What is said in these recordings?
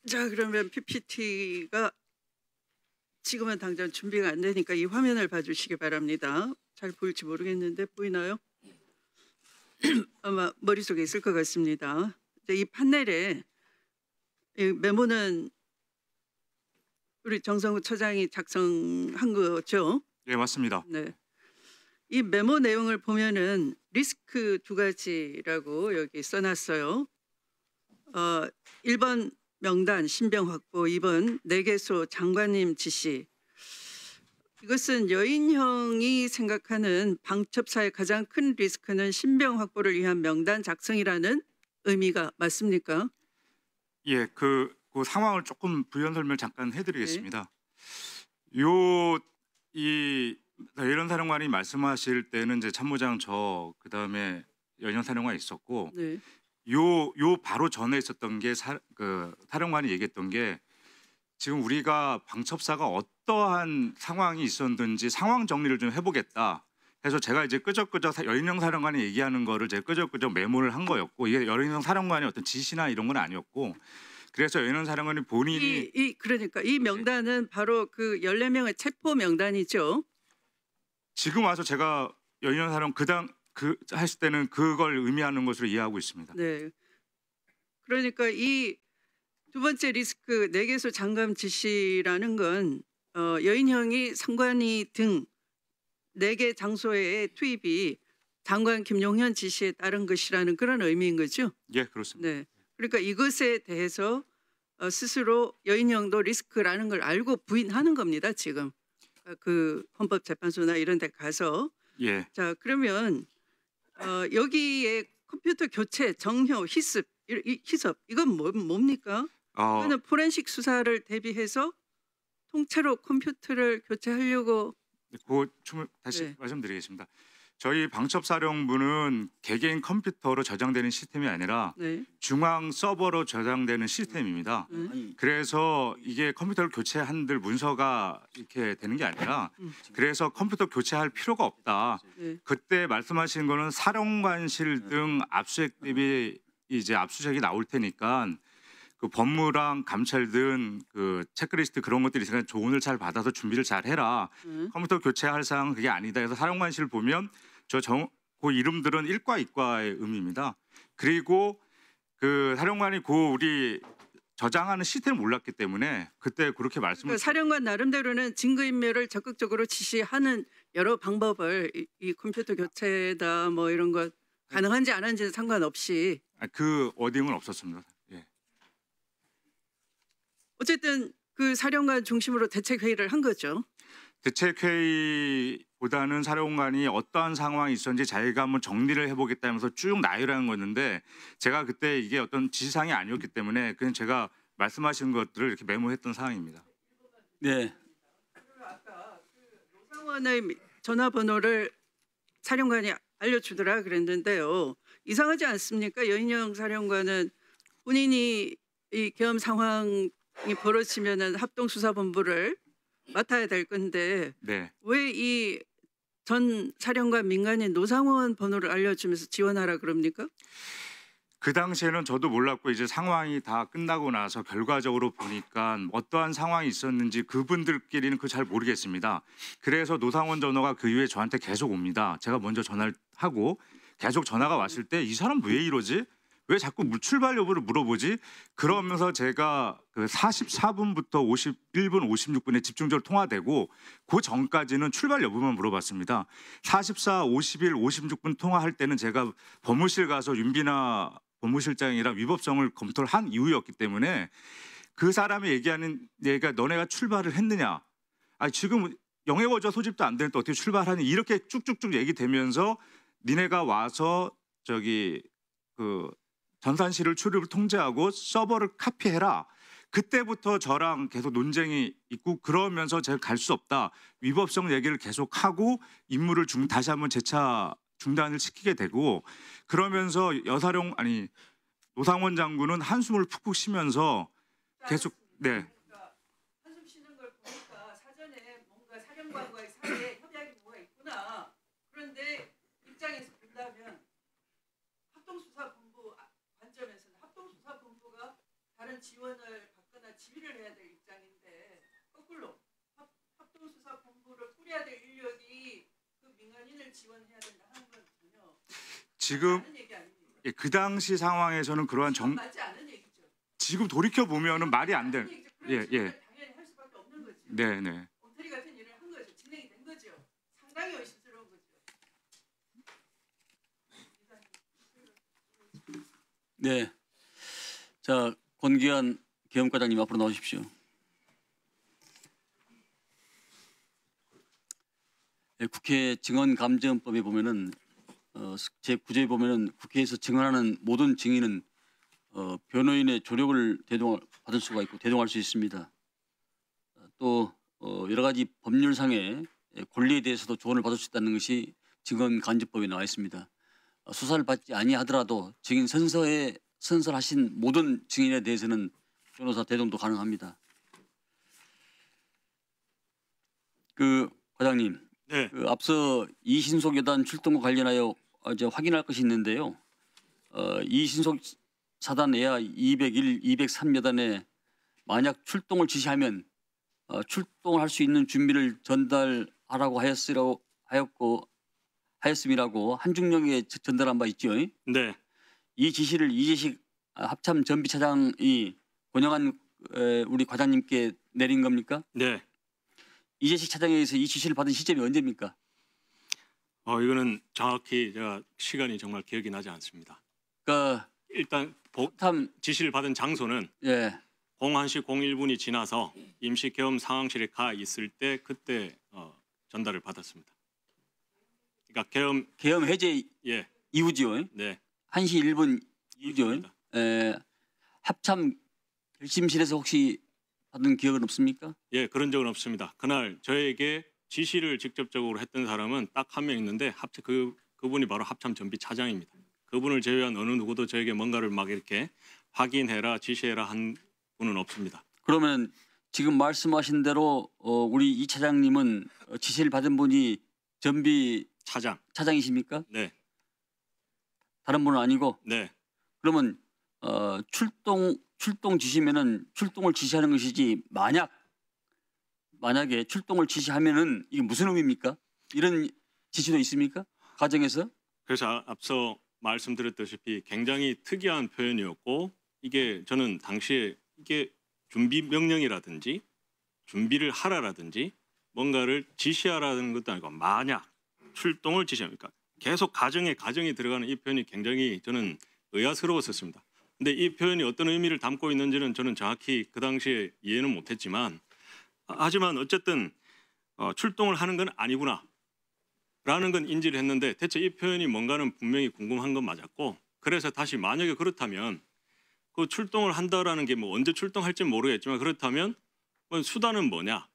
자, 그러면 PPT가 지금은 당장 준비가 안 되니까 이 화면을 봐주시기 바랍니다. 잘 보일지 모르겠는데 보이나요? 아마 머릿속에 있을 것 같습니다. 이 판넬에 이 메모는 우리 정성우 처장이 작성한 거죠? 네, 맞습니다. 네. 이 메모 내용을 보면은 리스크 두 가지라고 여기 써놨어요. 1번 명단 신병 확보, 2번 내개소 장관님 지시. 이것은 여인형이 생각하는 방첩사의 가장 큰 리스크는 신병 확보를 위한 명단 작성이라는 의미가 맞습니까? 예, 그 상황을 조금 부연 설명 잠깐 해드리겠습니다. 네. 이런 사령관이 말씀하실 때는 이제 참모장 저 그다음에 연영 사령관 있었고, 네. 요 바로 전에 있었던 게 사령관이 얘기했던 게 지금 우리가 방첩사가 어떠한 상황이 있었는지 상황 정리를 좀 해보겠다. 그래서 제가 이제 끄적끄적 여인영 사령관이 얘기하는 거를 제가 끄적끄적 메모를 한 거였고, 이게 여인영 사령관의 어떤 지시나 이런 건 아니었고, 그래서 여인영 사령관이 본인이 그러니까 이 명단은 바로 그 14명의 체포 명단이죠. 지금 와서 제가 여인영 사령 했을 때는 그걸 의미하는 것으로 이해하고 있습니다. 네. 그러니까 이 두 번째 리스크 내개소 장관 지시라는 건 여인형이 선관위 등 4개 장소의 투입이 장관 김용현 지시에 따른 것이라는 그런 의미인 거죠? 예, 그렇습니다. 네. 그러니까 이것에 대해서 스스로 여인형도 리스크라는 걸 알고 부인하는 겁니다. 지금 그 헌법재판소나 이런 데 가서. 예. 자, 그러면 여기에 컴퓨터 교체, 정효, 희습 이건 뭡니까? 이거는 포렌식 수사를 대비해서 통째로 컴퓨터를 교체하려고. 다시 네. 말씀드리겠습니다. 저희 방첩사령부는 개개인 컴퓨터로 저장되는 시스템이 아니라 네. 중앙 서버로 저장되는 시스템입니다. 그래서 이게 컴퓨터를 교체한들 문서가 이렇게 되는 게 아니라 그래서 컴퓨터 교체할 필요가 없다. 네. 그때 말씀하신 거는 사령관실 등 압수수색 대비 이제 압수수색이 나올 테니까 그 법무랑 감찰 등 그 체크리스트 그런 것들이 있으니까 조언을 잘 받아서 준비를 잘 해라. 컴퓨터 교체할 사항은 그게 아니다. 해서 사령관실 보면 그 이름들은 1과 2과의 의미입니다. 그리고 그 사령관이 우리 저장하는 시스템을 몰랐기 때문에 그때 그렇게 말씀을. 그러니까 사령관 나름대로는 증거인멸을 적극적으로 지시하는 여러 방법을 이 컴퓨터 교체다 뭐 이런 것 가능한지 안 한지는 상관없이. 그 워딩은 없었습니다. 예. 어쨌든 그 사령관 중심으로 대책회의를 한 거죠. 대책회의보다는 사령관이 어떠한 상황이 있었는지 자기가 한번 정리를 해보겠다면서 쭉 나열한 거였는데 제가 그때 이게 어떤 지시사항이 아니었기 때문에 그냥 제가 말씀하신 것들을 이렇게 메모했던 사항입니다. 네. 그리고 아까 그 노상원의 전화번호를 사령관이 알려주더라 그랬는데요. 이상하지 않습니까? 여인영 사령관은 본인이 이 계엄 상황이 벌어지면은 합동수사본부를 맡아야 될 건데 네. 왜 이 전 사령관 민간인 노상원 번호를 알려주면서 지원하라 그럽니까? 그 당시에는 저도 몰랐고 이제 상황이 다 끝나고 나서 결과적으로 보니까 어떠한 상황이 있었는지 그분들끼리는 잘 모르겠습니다. 그래서 노상원 전화가 그 이후에 저한테 계속 옵니다. 제가 먼저 전화를 하고 계속 전화가 왔을 때 이 사람 왜 이러지? 왜 자꾸 출발 여부를 물어보지? 그러면서 제가 그 44분부터 51분, 56분에 집중적으로 통화되고 그 전까지는 출발 여부만 물어봤습니다. 44, 51, 56분 통화할 때는 제가 법무실 가서 윤비나 법무실장이랑 위법성을 검토를 한 이후였기 때문에 그 사람이 얘기하는 얘기가 너네가 출발을 했느냐? 지금 영해거저 소집도 안 되는데 어떻게 출발하니? 이렇게 쭉쭉쭉 얘기되면서 니네가 와서 전산실을 출입을 통제하고 서버를 카피해라. 그때부터 저랑 계속 논쟁이 있고 그러면서 제가 갈 수 없다. 위법성 얘기를 계속하고 임무를 다시 한번 재차 중단을 시키게 되고 그러면서 노상원 장군은 한숨을 푹푹 쉬면서 계속 네. 한숨 쉬는 걸 보니까 사전에 뭔가 사령관과의 사이에 협약이 뭐가 있구나. 그런데 입장에서 본다면 합동수사본부 관점에서는 합동수사본부가 다른 지원을 받거나 지휘를 해야 될 입장인데 거꾸로 합동수사본부를 꾸려야 될 인력이 그 민간인을 지원해야 된다 하는 건 전혀 지금 맞지 않은 얘기 아닙니까? 예, 그 당시 상황에서는 그러한 지금 맞지 않은 얘기죠. 지금 돌이켜 보면은 말이 안 돼. 그런 예, 질문을 예. 당연히 할 수밖에 없는 거죠. 네, 네. 엉터리 같은 일을 한 거죠. 진행이 된 거죠. 상당히 의심스러운 거죠. 네. 자, 권기환 계엄과장님 앞으로 나오십시오. 네, 국회 증언감정법에 보면은 제 9조에 보면은 국회에서 증언하는 모든 증인은 변호인의 조력을 받을 수가 있고 대동할 수 있습니다. 또 여러 가지 법률상의 권리에 대해서도 조언을 받을 수 있다는 것이 증언간접법에 나와 있습니다. 수사를 받지 아니하더라도 증인 선설하신 모든 증인에 대해서는 변호사 대동도 가능합니다. 그 과장님, 네, 그 앞서 이신속 여단 출동과 관련하여 이제 확인할 것이 있는데요. 이신속 사단 예하 201, 203 여단에 만약 출동을 지시하면 출동을 할 수 있는 준비를 전달하라고 하였음이라고 한중령에 전달한 바 있죠. 네, 이 지시를 이재식 합참 전비차장이 권영한 우리 과장님께 내린 겁니까? 네. 이재식 차장에게서 이 지시를 받은 시점이 언제입니까? 이거는 정확히 제가 시간이 정말 기억이 나지 않습니다. 그러니까 일단 참 지시를 받은 장소는 예. 01시 01분이 지나서 임시 계엄 상황실에 가 있을 때 그때 전달을 받았습니다. 그러니까 계엄 해제 예, 이후지요. 네, 1시 1분 이후죠. 이후입니다. 합참 결심실에서 혹시 받은 기억은 없습니까? 예, 그런 적은 없습니다. 그날 저에게 지시를 직접적으로 했던 사람은 딱 한 명 있는데 그분이 바로 합참 전비 차장입니다. 그분을 제외한 어느 누구도 저에게 뭔가를 막 이렇게 확인해라, 지시해라 한 분은 없습니다. 그러면 지금 말씀하신 대로 우리 이 차장님은 지시를 받은 분이 전비 차장이십니까? 네, 다른 분은 아니고 네. 그러면 출동 지시면은 출동을 지시하는 것이지 만약에 출동을 지시하면은 이게 무슨 의미입니까? 이런 지시도 있습니까? 가정에서? 그래서 앞서 말씀드렸다시피 굉장히 특이한 표현이었고 이게 저는 당시에 이게 준비 명령이라든지 준비를 하라라든지 뭔가를 지시하라는 것도 아니고 만약 출동을 지시합니까? 계속 가정에 들어가는 이 표현이 굉장히 저는 의아스러웠었습니다. 근데 이 표현이 어떤 의미를 담고 있는지는 저는 정확히 그 당시에 이해는 못했지만 하지만 어쨌든 출동을 하는 건 아니구나 라는 건 인지를 했는데 대체 이 표현이 뭔가는 분명히 궁금한 건 맞았고 그래서 다시 만약에 그렇다면 그 출동을 한다라는 게 뭐 언제 출동할지는 모르겠지만 그렇다면 수단은 뭐냐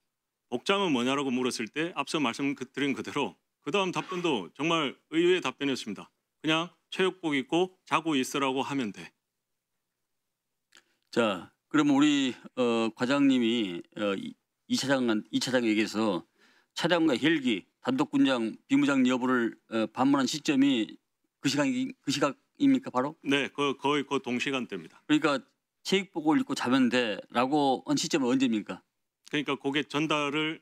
복장은 뭐냐라고 물었을 때 앞서 말씀드린 그대로 그 다음 답변도 정말 의외의 답변이었습니다. 그냥 체육복 입고 자고 있으라고 하면 돼. 자, 그러면 우리 과장님이 이 차장에게서 차량과 헬기, 단독군장, 비무장 여부를 반문한 시점이 그 시각입니까 바로? 네, 거의 그 동시간대입니다. 그러니까 체육복을 입고 자면 돼라고 한 시점은 언제입니까? 그러니까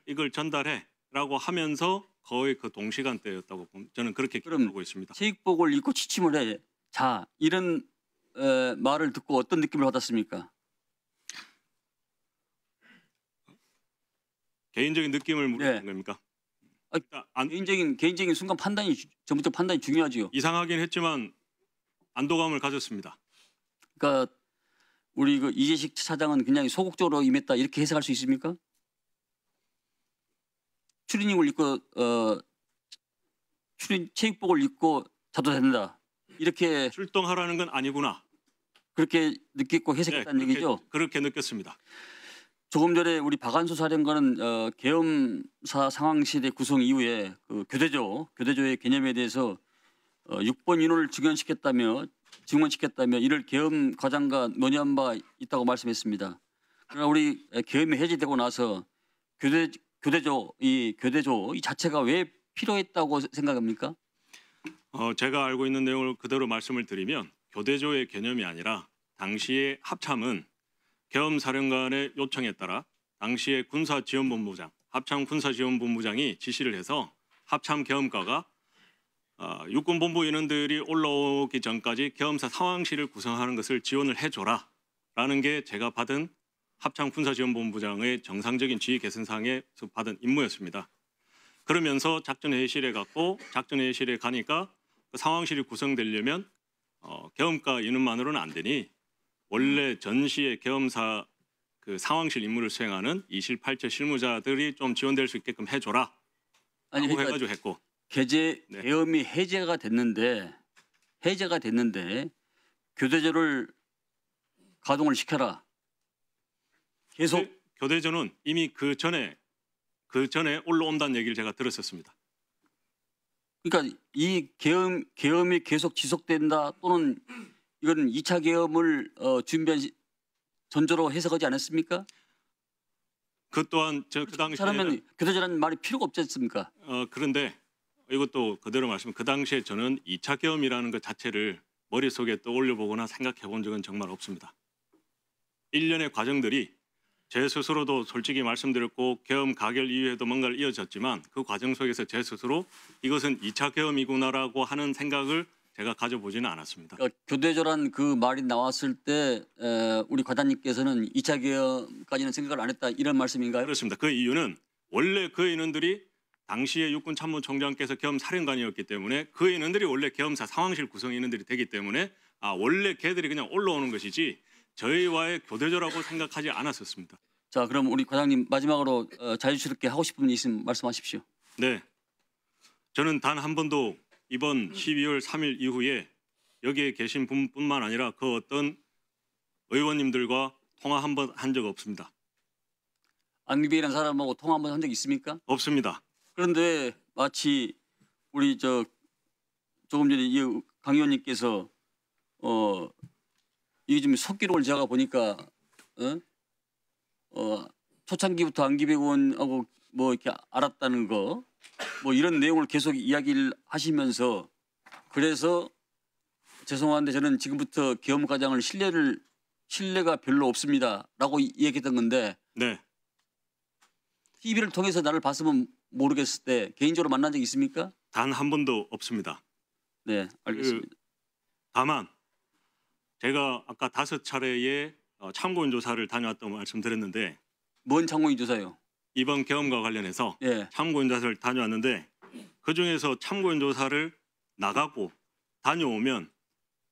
이걸 전달해라고 하면서 거의 그 동시간대였다고 저는 그렇게 기억하고 있습니다. 체육복을 입고 취침을 해. 자, 이런 말을 듣고 어떤 느낌을 받았습니까? 개인적인 느낌을 물으는 네. 겁니까? 개인적인 순간 전부터 판단이 중요하지요. 이상하긴 했지만 안도감을 가졌습니다. 그러니까 우리 그 이재식 차장은 그냥 소극적으로 임했다 이렇게 해석할 수 있습니까? 추리닝을 입고 체육복을 입고 자도 된다 이렇게 출동하라는 건 아니구나. 그렇게 느꼈고 해석했다는 얘기죠. 그렇게 느꼈습니다. 조금 전에 우리 박한수 사령관은 계엄사 상황실의 구성 이후에 그 교대조의 개념에 대해서 6번 인원을 증원시켰다며 이를 계엄 과장과 논의한 바 있다고 말씀했습니다. 그러나 우리 계엄이 해제되고 나서 교대조 이 자체가 왜 필요했다고 생각합니까? 제가 알고 있는 내용을 그대로 말씀을 드리면 교대조의 개념이 아니라 당시의 합참은 계엄사령관의 요청에 따라 당시의 군사지원본부장, 합참군사지원본부장이 지시를 해서 합참 계엄과가 육군본부 인원들이 올라오기 전까지 계엄사 상황실을 구성하는 것을 지원을 해줘라라는 게 제가 받은 합참군사지원본부장의 정상적인 지휘 개선상에서 받은 임무였습니다. 그러면서 작전회의실에 갔고 작전회의실에 가니까 그 상황실이 구성되려면 계엄과 인원만으로는 안 되니 원래 전시의 계엄사 그 상황실 임무를 수행하는 2실 8처 실무자들이 좀 지원될 수 있게끔 해줘라. 아니 하고 그러니까 해가지고 했고. 네. 계엄이 해제가 됐는데 교대조를 가동을 시켜라. 계속 교대전은 이미 그 전에 올라온다는 얘기를 제가 들었었습니다. 그러니까 이 계엄이 계속 지속된다 또는 이건 2차 계엄을 준비한 전조로 해석하지 않았습니까? 그 또한 그 당시에 그러면 교대전은 말이 필요가 없지 않습니까? 그런데 이것도 그대로 말씀드리면 그 당시에 저는 2차 계엄이라는 것 자체를 머릿속에 떠올려 보거나 생각해 본 적은 정말 없습니다. 일련의 과정들이 제 스스로도 솔직히 말씀드렸고 계엄 가결 이후에도 뭔가를 이어졌지만 그 과정 속에서 제 스스로 이것은 2차 계엄이구나라고 하는 생각을 제가 가져보지는 않았습니다. 그러니까 교대조란 그 말이 나왔을 때 우리 과장님께서는 2차 계엄까지는 생각을 안 했다 이런 말씀인가요? 그렇습니다. 그 이유는 원래 그 인원들이 당시에 육군참모총장께서 계엄사령관이었기 때문에 그 인원들이 원래 계엄사 상황실 구성 인원들이 되기 때문에 원래 걔들이 그냥 올라오는 것이지 저희와의 교대조라고 생각하지 않았었습니다. 자, 그럼 우리 과장님 마지막으로 자유스럽게 하고 싶은 분 있으면 말씀하십시오. 네, 저는 단 한 번도 이번 12월 3일 이후에 여기에 계신 분뿐만 아니라 그 어떤 의원님들과 통화 한 번 한 적 없습니다. 안기배라는 사람하고 통화 한 번 한 적 있습니까? 없습니다. 그런데 마치 우리 조금 전에 강 의원님께서 이게 좀 속기록을 제가 보니까 초창기부터 안기배 의원하고 뭐 이렇게 알았다는 거 뭐 이런 내용을 계속 이야기를 하시면서 그래서 죄송한데 저는 지금부터 계엄과장을 신뢰가 별로 없습니다라고 얘기했던 건데 네, TV를 통해서 나를 봤으면 모르겠을 때 개인적으로 만난 적 있습니까? 단 한 번도 없습니다. 네, 알겠습니다. 다만 제가 아까 5차례의 참고인 조사를 다녀왔다고 말씀드렸는데 뭔 참고인 조사요? 이번 계엄과 관련해서 예. 참고인 조사를 다녀왔는데 그중에서 참고인 조사를 나가고 다녀오면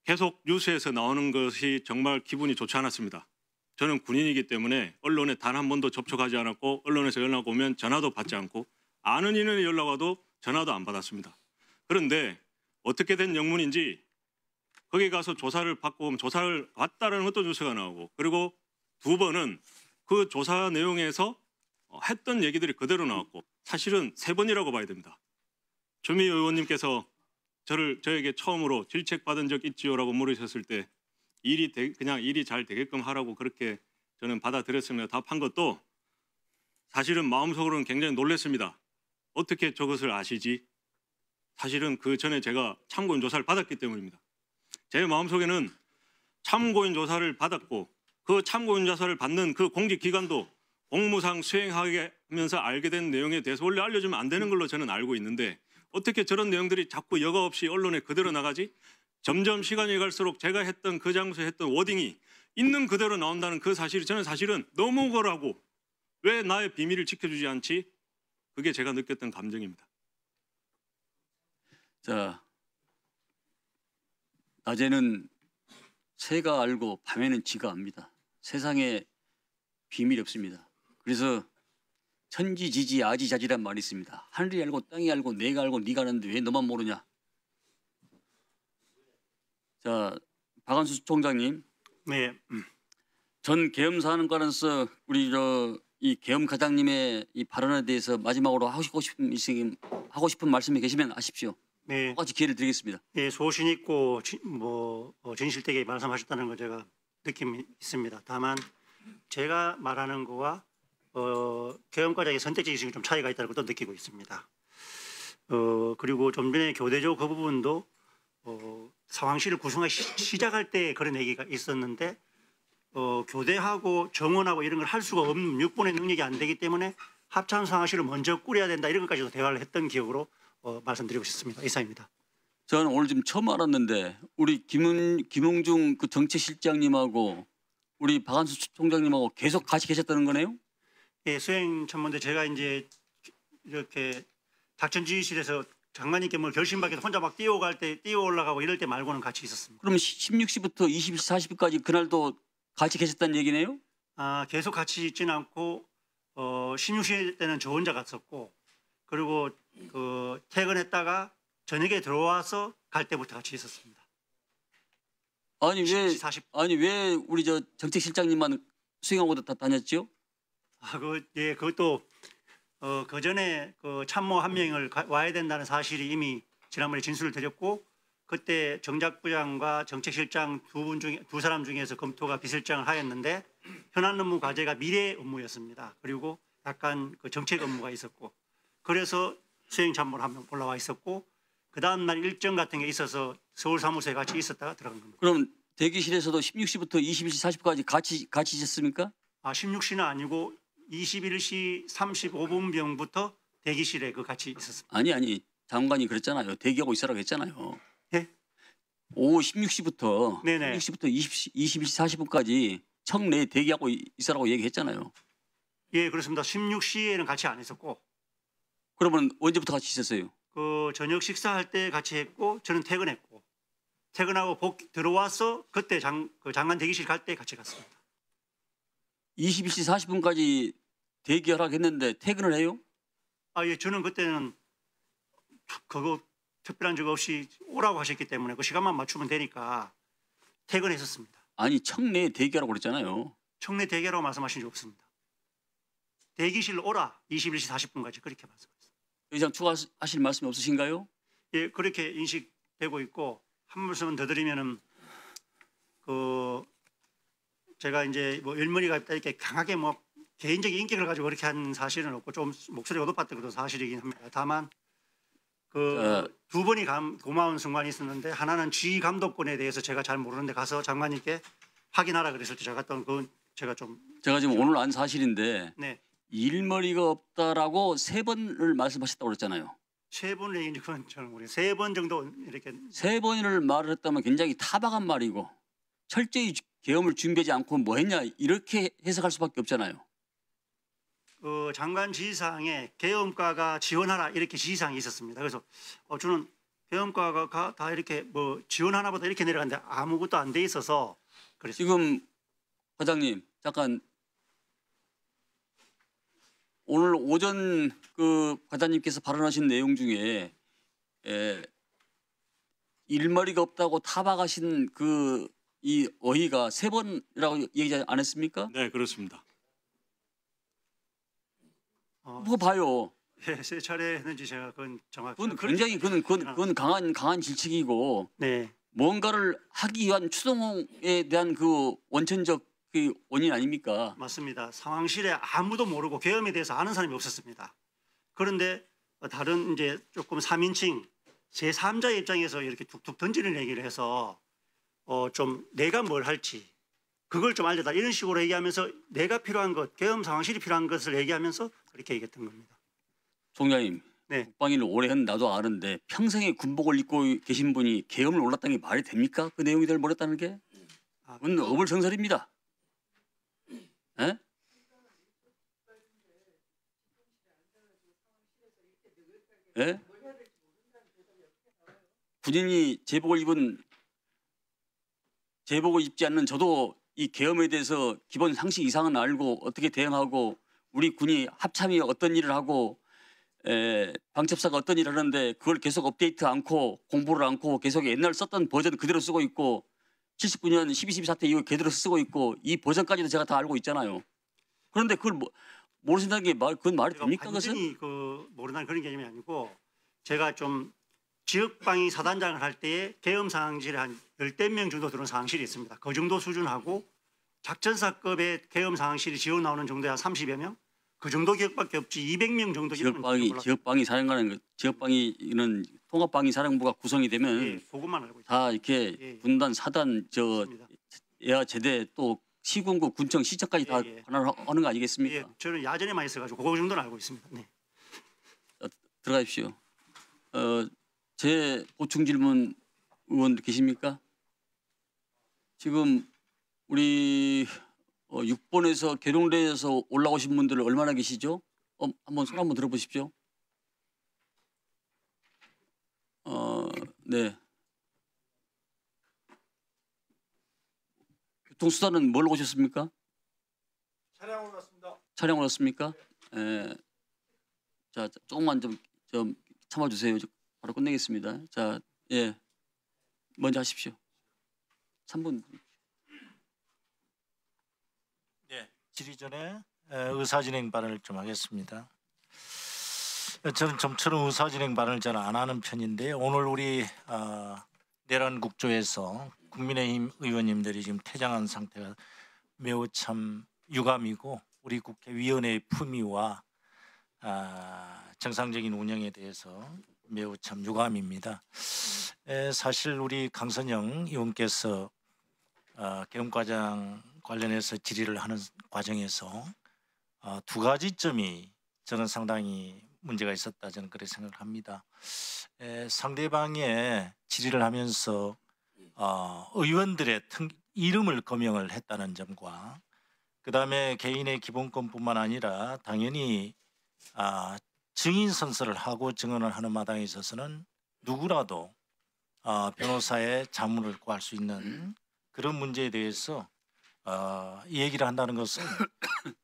계속 뉴스에서 나오는 것이 정말 기분이 좋지 않았습니다. 저는 군인이기 때문에 언론에 단 한 번도 접촉하지 않았고 언론에서 연락 오면 전화도 받지 않고 아는 인원이 연락 와도 전화도 안 받았습니다. 그런데 어떻게 된 영문인지 거기 가서 조사를 받고 오면 조사를 왔다라는 것도 뉴스가 나오고 그리고 2번은 그 조사 내용에서 했던 얘기들이 그대로 나왔고 사실은 3번이라고 봐야 됩니다. 주미 의원님께서 저에게 처음으로 질책받은 적 있지요라고 물으셨을 때 그냥 일이 잘 되게끔 하라고 그렇게 저는 받아들였으며 답한 것도 사실은 마음속으로는 굉장히 놀랐습니다. 어떻게 저것을 아시지? 사실은 그 전에 제가 참고인 조사를 받았기 때문입니다. 제 마음속에는 참고인 조사를 받았고 그 참고인 조사를 받는 그 공직기관도 공무상 수행하면서 알게 된 내용에 대해서 원래 알려주면 안 되는 걸로 저는 알고 있는데 어떻게 저런 내용들이 자꾸 여과 없이 언론에 그대로 나가지? 점점 시간이 갈수록 제가 했던 그 장소에 했던 워딩이 있는 그대로 나온다는 그 사실이 저는 사실은 너무 억울하고 왜 나의 비밀을 지켜주지 않지? 그게 제가 느꼈던 감정입니다. 자, 낮에는 새가 알고 밤에는 쥐가 압니다. 세상에 비밀이 없습니다. 그래서 천지지지 아지자지란 말이 있습니다. 하늘이 알고 땅이 알고 내가 알고 네가 아는데 왜 너만 모르냐. 자, 박한수 총장님. 네. 전 계엄사령관으로서 우리 이 계엄 과장님의 이 발언에 대해서 마지막으로 하고 싶은 말씀이 계시면 하십시오. 네. 똑같이 기회를 드리겠습니다. 네, 소신 있고 진실되게 말씀하셨다는 거 제가 느낌이 있습니다. 다만 제가 말하는 거와 계엄 과장의 선택적 의식이 좀 차이가 있다는 것도 느끼고 있습니다. 그리고 좀 전에 교대조 그 부분도 상황실을 구성하기 시작할 때 그런 얘기가 있었는데 교대하고 정원하고 이런 걸 할 수가 없는 육본의 능력이 안 되기 때문에 합참 상황실을 먼저 꾸려야 된다 이런 것까지도 대화를 했던 기억으로 말씀드리고 싶습니다. 이상입니다. 저는 오늘 지금 처음 알았는데 우리 김웅중 그 정책실장님하고 우리 박한수 총장님하고 계속 같이 계셨다는 거네요? 예, 수행 참모인데 제가 이제 이렇게 작전지휘실에서 장관님께 뭘 결심받게 혼자 막 뛰어 올라가고 이럴 때 말고는 같이 있었습니다. 그럼 16시부터 20시 40분까지 그날도 같이 계셨다는 얘기네요? 계속 같이 있지는 않고 16시 때는 저 혼자 갔었고 그리고 퇴근했다가 저녁에 들어와서 갈 때부터 같이 있었습니다. 아니 왜 16시 40분. 아니 왜 우리 저 정책실장님만 수행하고 다 다녔죠? 그것도 그 전에 그 참모 한 명을 와야 된다는 사실이 이미 지난번에 진술을 드렸고 그때 정작부장과 정책실장 두 사람 중에서 검토가 비서실장을 하였는데 현안 업무 과제가 미래 업무였습니다. 그리고 약간 그 정책 업무가 있었고 그래서 수행 참모를 한 명 올라와 있었고 그 다음 날 일정 같은 게 있어서 서울 사무소에 같이 있었다가 들어간 겁니다. 그럼 대기실에서도 16시부터 21시 40분까지 같이 있었습니까? 16시는 아니고 21시 35분경부터 대기실에 같이 있었습니다. 아니 장관이 그랬잖아요. 대기하고 있으라고 했잖아요. 예? 오후 16시부터 네네. 16시부터 21시 40분까지 청 내에 대기하고 있으라고 얘기했잖아요. 예, 그렇습니다. 16시에는 같이 안 했었고 그러면 언제부터 같이 있었어요? 그 저녁 식사할 때 같이 했고 저는 퇴근했고 퇴근하고 들어와서 그때 장관 대기실 갈 때 같이 갔습니다. 21시 40분까지 대기하라고 했는데 퇴근을 해요? 예, 저는 그때는 그거 특별한 적 없이 오라고 하셨기 때문에 그 시간만 맞추면 되니까 퇴근했었습니다. 아니 청 내에 대기하라고 그랬잖아요. 청내 대기라고 말씀하신 적 없습니다. 대기실로 오라 21시 40분까지 그렇게 말씀하셨습니다. 더 이상 추가하실 말씀이 없으신가요? 예, 그렇게 인식되고 있고 한 말씀은 더 드리면은 제가 이제 뭐 열머리가 있다 이렇게 강하게 뭐 개인적인 인격을 가지고 그렇게 한 사실은 없고 좀 목소리가 높았던 것도 사실이긴 합니다. 다만 두 번이 고마운 순간이 있었는데 하나는 지휘 감독권에 대해서 제가 잘 모르는데 가서 장관님께 확인하라 그랬을 때 제가 갔던 그건 제가 지금 오늘 안 사실인데 네. 일머리가 없다라고 3번을 말씀하셨다고 그랬잖아요. 3번 얘기인지 그건 저는 모르겠어요. 3번 정도 이렇게 3번을 말을 했다면 굉장히 타박한 말이고 철저히 계엄을 준비하지 않고 뭐 했냐 이렇게 해석할 수밖에 없잖아요. 장관 지시사항에 계엄과가 지원하라 이렇게 지시사항이 있었습니다. 그래서 저는 계엄과가 다 이렇게 뭐 지원하나보다 이렇게 내려갔는데 아무것도 안 돼 있어서 그래서 지금 과장님 잠깐 오늘 오전 그 과장님께서 발언하신 내용 중에 일머리가 없다고 타박하신 이 어휘가 3번이라고 얘기 안 했습니까? 네, 그렇습니다. 그거 봐요. 예, 세 차례 했는지 제가 그건 정확히 그건 굉장히 그건 강한 질책이고 네. 뭔가를 하기 위한 추동에 대한 그 원천적 그 원인 아닙니까? 맞습니다. 상황실에 아무도 모르고 계엄에 대해서 아는 사람이 없었습니다. 그런데 다른 이제 조금 3인칭 제3자의 입장에서 이렇게 툭툭 던지는 얘기를 해서 좀 내가 뭘 할지 그걸 좀 알려다 이런 식으로 얘기하면서 내가 필요한 것, 계엄 상황실이 필요한 것을 얘기하면서 그렇게 얘기했던 겁니다. 총장님, 네. 국방위를 오래 한 나도 아는데 평생에 군복을 입고 계신 분이 계엄을 올랐다는 게 말이 됩니까? 그 내용이 될 모르겠다는 게? 그건 어불성설입니다. 에? 예? 군인이 제복을 입지 않는 저도 이 계엄에 대해서 기본 상식 이상은 알고 어떻게 대응하고 우리 군이 합참이 어떤 일을 하고 방첩사가 어떤 일을 하는데 그걸 계속 업데이트 않고 공부를 않고 계속 옛날 썼던 버전 그대로 쓰고 있고 79년 12.12 사태 이후 그대로 쓰고 있고 이 버전까지도 제가 다 알고 있잖아요. 그런데 그걸 모르신다는 게 그건 말이 됩니까? 그것은? 완전히 모른다는 그런 개념이 아니고 제가 좀 지역방위 사단장을 할 때에 계엄 상황실에 한 10명 정도 들어온 상황실이 있습니다. 그 정도 수준하고 작전사급의 계엄 상황실이 지원 나오는 정도에 한 30여 명? 그 정도 기억밖에 없지 200명 정도 지역방위 사령관은 지역방위는 통합방위 사령부가 구성이 되면 그것만 알고 있습니다. 다 이렇게 군단 사단 맞습니다. 예하 제대 또 시군구, 군청, 시청까지 다 예. 관할하는 거 아니겠습니까? 예, 저는 야전에만 있어가지고 그거 정도는 알고 있습니다. 네. 들어가십시오. 제 보충 질문 의원 계십니까? 지금 우리 6번에서 계룡대에서 올라오신 분들 얼마나 계시죠? 한번 손 한번 들어보십시오. 네. 교통수단은 뭘로 오셨습니까? 차량으로 왔습니다. 차량으로 왔습니까? 예. 자, 조금만 좀 참아주세요. 바로 끝내겠습니다. 자, 예. 먼저 하십시오. 3분. 네, 질의 전에 의사진행 발언을 좀 하겠습니다. 저는 좀처럼 의사진행 발언을 잘 안 하는 편인데 오늘 우리 내란 국조에서 국민의힘 의원님들이 지금 퇴장한 상태가 매우 참 유감이고 우리 국회위원회의 품위와 정상적인 운영에 대해서 매우 참 유감입니다. 사실 우리 강선영 의원께서 계엄과장 관련해서 질의를 하는 과정에서 두 가지 점이 저는 상당히 문제가 있었다 저는 그렇게 생각을 합니다. 상대방의 질의를 하면서 의원들의 이름을 거명을 했다는 점과 그다음에 개인의 기본권뿐만 아니라 당연히 증인 선서를 하고 증언을 하는 마당에 있어서는 누구라도 변호사의 자문을 구할 수 있는 그런 문제에 대해서 이 얘기를 한다는 것은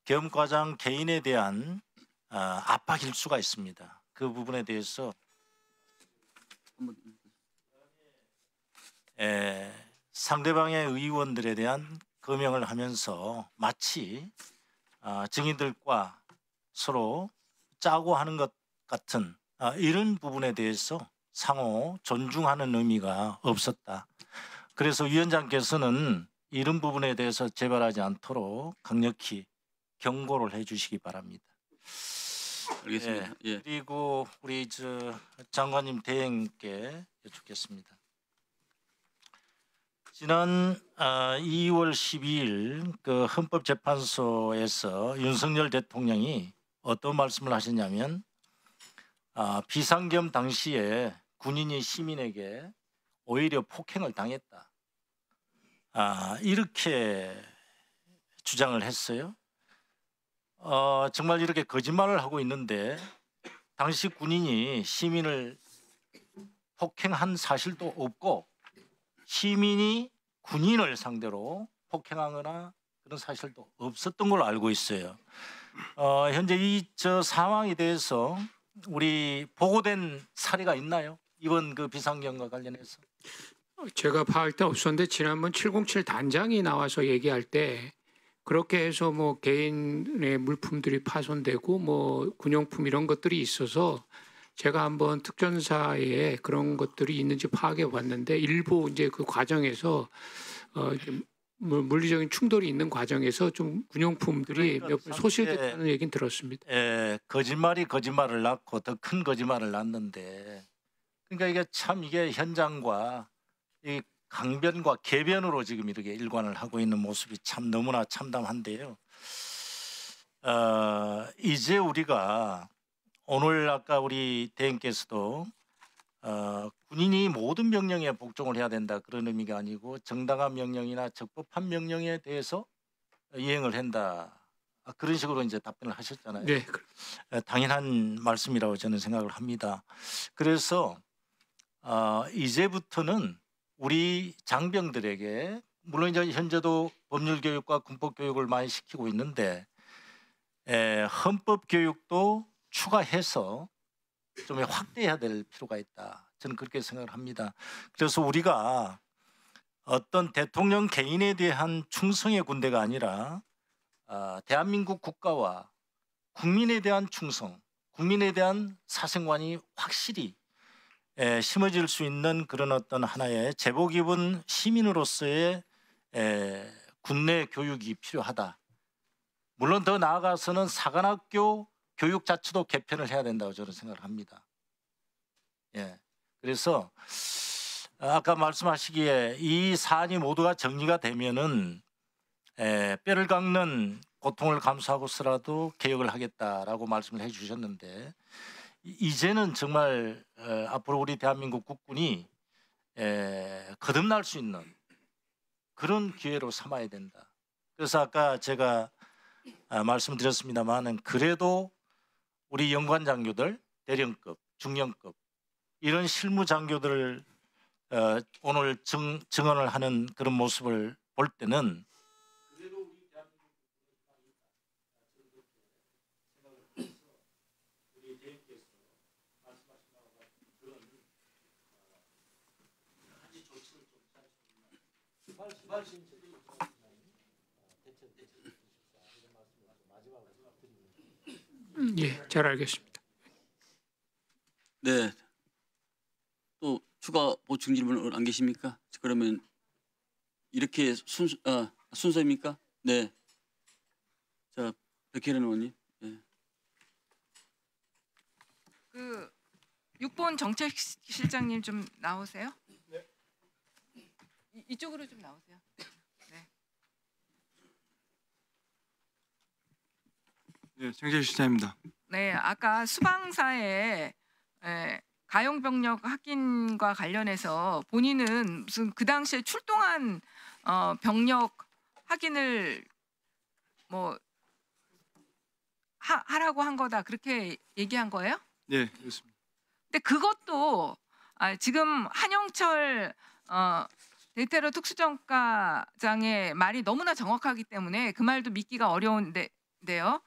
계엄과장 개인에 대한 압박일 수가 있습니다. 그 부분에 대해서 상대방의 의원들에 대한 거명을 하면서 마치 증인들과 서로 짜고 하는 것 같은 이런 부분에 대해서 상호 존중하는 의미가 없었다. 그래서 위원장께서는 이런 부분에 대해서 재발하지 않도록 강력히 경고를 해주시기 바랍니다. 알겠습니다. 예. 그리고 우리 장관님 대행께 여쭙겠습니다. 지난 2월 12일 그 헌법재판소에서 윤석열 대통령이 어떤 말씀을 하셨냐면 비상겸 당시에 군인이 시민에게 오히려 폭행을 당했다. 이렇게 주장을 했어요. 정말 이렇게 거짓말을 하고 있는데 당시 군인이 시민을 폭행한 사실도 없고 시민이 군인을 상대로 폭행하거나 그런 사실도 없었던 걸로 알고 있어요. 현재 이 상황에 대해서 우리 보고된 사례가 있나요? 이번 그 비상경과 관련해서? 제가 파악할 때 없었는데 지난번 707 단장이 나와서 얘기할 때 그렇게 해서 뭐 개인의 물품들이 파손되고 뭐 군용품 이런 것들이 있어서 제가 한번 특전사에 그런 것들이 있는지 파악해 봤는데 일부 이제 그 과정에서 물리적인 충돌이 있는 과정에서 좀 군용품들이 그러니까 몇 번 소실됐다는 얘기는 들었습니다. 거짓말이 거짓말을 낳고 더 큰 거짓말을 낳는데 그러니까 이게 현장과 이 강변과 개변으로 지금 이렇게 일관을 하고 있는 모습이 참 너무나 참담한데요. 이제 우리가 오늘 아까 우리 대행께서도 군인이 모든 명령에 복종을 해야 된다 그런 의미가 아니고 정당한 명령이나 적법한 명령에 대해서 이행을 한다 그런 식으로 이제 답변을 하셨잖아요. 네. 당연한 말씀이라고 저는 생각을 합니다. 그래서 이제부터는 우리 장병들에게 물론 이제 현재도 법률 교육과 군법 교육을 많이 시키고 있는데 헌법 교육도 추가해서 좀 확대해야 될 필요가 있다. 저는 그렇게 생각을 합니다. 그래서 우리가 어떤 대통령 개인에 대한 충성의 군대가 아니라 대한민국 국가와 국민에 대한 충성, 국민에 대한 사생관이 확실히 심어질 수 있는 그런 어떤 하나의 제복 입은 시민으로서의 군내 교육이 필요하다. 물론 더 나아가서는 사관학교 교육 자체도 개편을 해야 된다고 저는 생각을 합니다. 그래서 아까 말씀하시기에 이 사안이 모두가 정리가 되면은 뼈를 깎는 고통을 감수하고서라도 개혁을 하겠다라고 말씀을 해주셨는데 이제는 정말 앞으로 우리 대한민국 국군이 거듭날 수 있는 그런 기회로 삼아야 된다. 그래서 아까 제가 말씀드렸습니다만은 그래도 우리 연관 장교들 대령급, 중령급 이런 실무 장교들을 오늘 증언을 하는 그런 모습을 볼 때는 예, 잘 알겠습니다. 네. 또 추가 보충 질문 안 계십니까? 그러면 이렇게 순서입니까? 네. 자, 백혜련 의원님. 네. 그 6번 정책실장님 좀 나오세요. 네. 이쪽으로 좀 나오세요. 네. 네, 정책실장입니다. 네, 아까 수방사의 가용병력 확인과 관련해서 본인은 무슨 그 당시에 출동한 병력 확인을 뭐 하라고 한 거다 그렇게 얘기한 거예요? 네, 그렇습니다. 근데 그것도 지금 한영철 대테러 특수정가장의 말이 너무나 정확하기 때문에 그 말도 믿기가 어려운데요.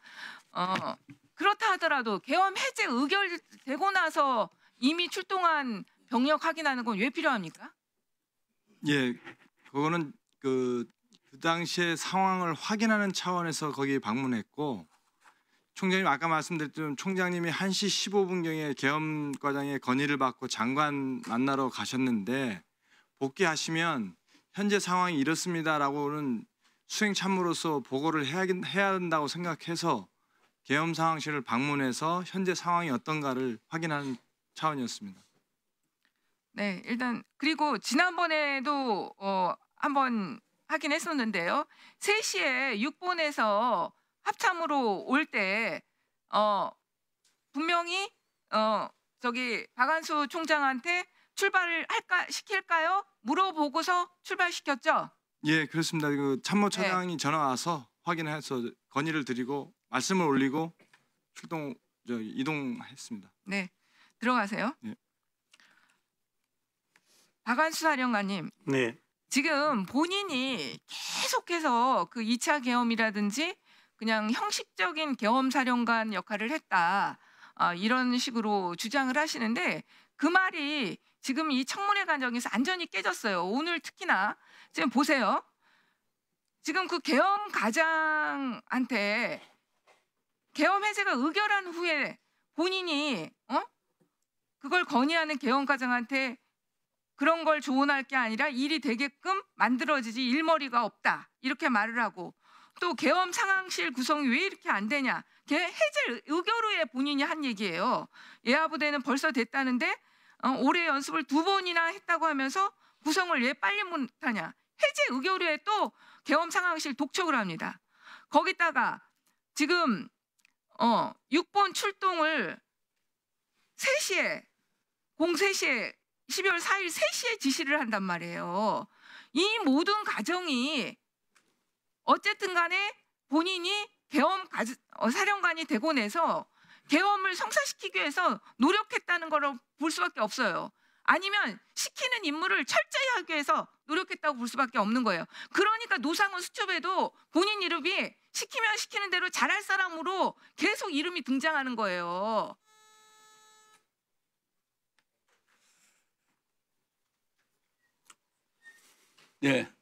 그렇다 하더라도 계엄 해제 의결되고 나서 이미 출동한 병력 확인하는 건 왜 필요합니까? 예, 그거는 그 당시의 상황을 확인하는 차원에서 거기 방문했고 총장님 아까 말씀드렸던 총장님이 1시 15분경에 계엄과장의 건의를 받고 장관 만나러 가셨는데 복귀하시면 현재 상황이 이렇습니다라고는 수행 참모로서 보고를 해야 한다고 생각해서 계엄 상황실을 방문해서 현재 상황이 어떤가를 확인하는 차원이었습니다. 네, 일단 그리고 지난번에도 한번 확인했었는데요. 3시에 6번에서 합참으로 올 때 분명히 저기 박한수 총장한테 출발을 시킬까요? 물어보고서 출발시켰죠. 예, 그렇습니다. 그 참모차장이 전화 와서 확인해서 건의를 드리고 말씀을 올리고 이동했습니다. 네, 들어가세요. 예. 박한수 사령관님. 네. 지금 본인이 계속해서 그 2차 계엄이라든지 그냥 형식적인 계엄 사령관 역할을 했다. 이런 식으로 주장을 하시는데 그 말이 지금 이 청문회 과정에서 안전이 깨졌어요. 오늘 특히나 지금 보세요. 지금 그 계엄 과장한테 계엄 해제가 의결한 후에 본인이 그걸 건의하는 계엄 과장한테 그런 걸 조언할 게 아니라 일이 되게끔 만들어지지 일머리가 없다. 이렇게 말을 하고 또 계엄 상황실 구성이 왜 이렇게 안 되냐. 해제 의결 후에 본인이 한 얘기예요. 예하부대는 벌써 됐다는데 올해 연습을 2번이나 했다고 하면서 구성을 왜 빨리 못하냐. 해제 의결 후에 또 계엄 상황실 독촉을 합니다. 거기다가 지금 6번 출동을 3시에 03시에 12월 4일 3시에 지시를 한단 말이에요. 이 모든 과정이 어쨌든 간에 본인이 계엄 사령관이 되고 나서 계엄을 성사시키기 위해서 노력했다는 거로 볼 수밖에 없어요. 아니면 시키는 임무를 철저히 하기 위해서 노력했다고 볼 수밖에 없는 거예요. 그러니까 노상원 수첩에도 본인 이름이 시키면 시키는 대로 잘할 사람으로 계속 이름이 등장하는 거예요. 네.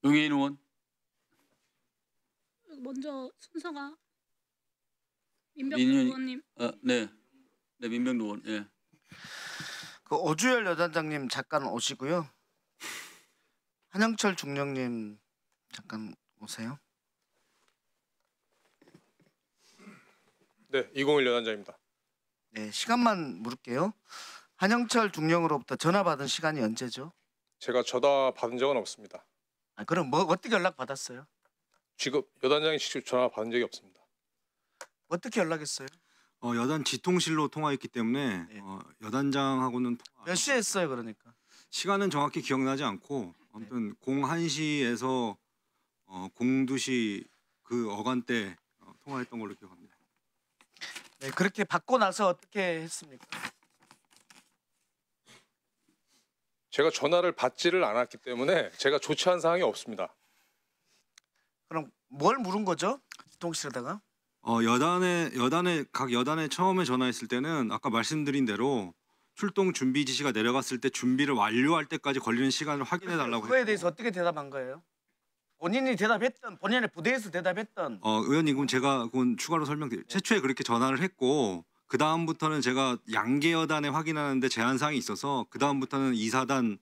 용해인 의원. 먼저 순서가 민병 민윤- 의원님. 네. 네, 민병 의원. 예. 그 오주열 여단장님 잠깐 오시고요. 한영철 중령님 잠깐 오세요. 네, 201 여단장입니다. 네, 시간만 물을게요. 한영철 중령으로부터 전화 받은 시간이 언제죠? 제가 전화 받은 적은 없습니다. 그럼 뭐 어떻게 연락 받았어요? 지금 여단장이 직접 전화 받은 적이 없습니다. 어떻게 연락했어요? 여단 지통실로 통화했기 때문에 네. 여단장하고는 몇 시에 했어요, 그러니까? 시간은 정확히 기억나지 않고 아무튼 01시에서 02시 그 어간때 통화했던 걸로 기억합니다. 네, 그렇게 받고 나서 어떻게 했습니까? 제가 전화를 받지를 않았기 때문에 제가 조치한 사항이 없습니다. 그럼 뭘 물은 거죠? 지통실에다가? 각 여단에 처음에 전화했을 때는 아까 말씀드린 대로 출동 준비 지시가 내려갔을 때 준비를 완료할 때까지 걸리는 시간을 확인해 달라고 그거에 했고 대해서 어떻게 대답한 거예요? 본인이 대답했던 본인의 부대에서 대답했던 의원님 그럼 제가 그건 추가로 설명드릴게요. 최초에 그렇게 전화를 했고 그 다음부터는 제가 양계 여단에 확인하는데 제한 사항이 있어서 그 다음부터는 이사단에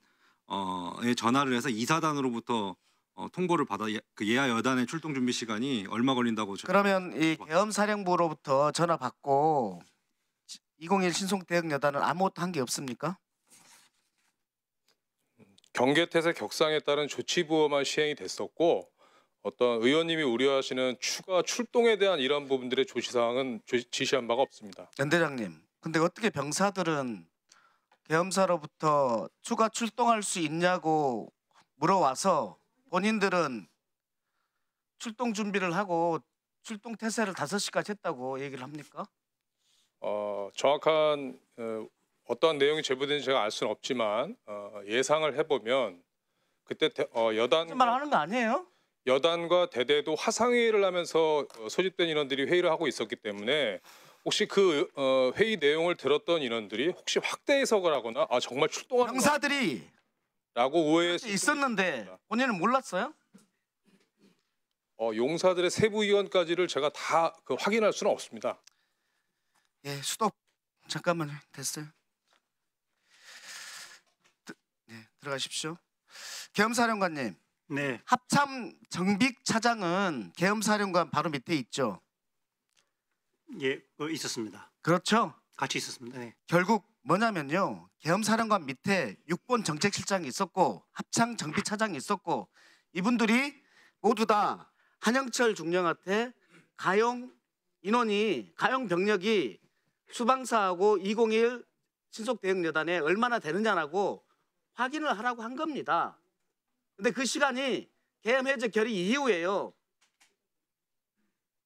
전화를 해서 이사단으로부터 통보를 받아 그 예하 여단의 출동 준비 시간이 얼마 걸린다고 그러면 이 계엄사령부로부터 전화 받고 201 신속 대응 여단은 아무것도 한 게 없습니까? 경계태세 격상에 따른 조치부호만 시행이 됐었고 어떤 의원님이 우려하시는 추가 출동에 대한 이런 부분들의 조치사항은 지시한 바가 없습니다. 연대장님, 근데 어떻게 병사들은 계엄사로부터 추가 출동할 수 있냐고 물어와서 본인들은 출동 준비를 하고 출동 태세를 5시까지 했다고 얘기를 합니까? 정확한 어떠한 내용이 제보되는지 제가 알 수는 없지만 예상을 해보면 그때 거짓말 하는 거 아니에요? 여단과 대대도 화상회의를 하면서 소집된 인원들이 회의를 하고 있었기 때문에 혹시 그 회의 내용을 들었던 인원들이 혹시 확대 해석을 하거나 정말 출동하는 병사들이 라고 오해할 수 있었는데 본인은 몰랐어요? 용사들의 세부 의견까지를 제가 다 확인할 수는 없습니다. 예, 스톱. 잠깐만요. 됐어요. 네, 들어가십시오. 계엄사령관님. 네. 합참 정빅 차장은 계엄사령관 바로 밑에 있죠. 예, 있었습니다. 그렇죠. 같이 있었습니다. 네. 결국 뭐냐면요. 계엄사령관 밑에 육본 정책실장이 있었고 합참 정비 차장이 있었고 이분들이 모두 다 한영철 중령한테 가용 병력이 수방사하고 201 신속대응여단에 얼마나 되느냐라고 확인을 하라고 한 겁니다. 근데 그 시간이 계엄 해제 결의 이후예요.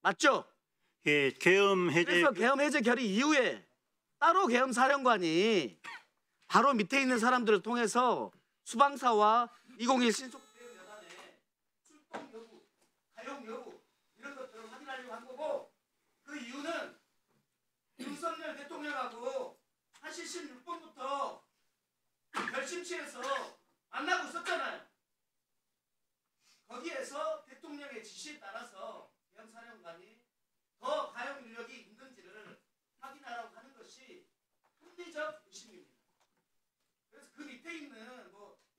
맞죠? 예, 계엄 해제. 그래서 계엄 해제 결의 이후에 따로 계엄 사령관이 바로 밑에 있는 사람들을 통해서 수방사와 201 신속대응여단의 출동 여부, 가용 여부 이런 것들을 확인하려고 한 거고 그 이유는 윤석열 대통령하고 1시 16분부터 결심치에서 만나고 있었잖아요. 거기에서 대통령의 지시에 따라서 계엄사령관이 더 가용 인력이 있는지를 확인하라고 하는 것이 합리적 의심입니다. 그래서 그 밑에 있는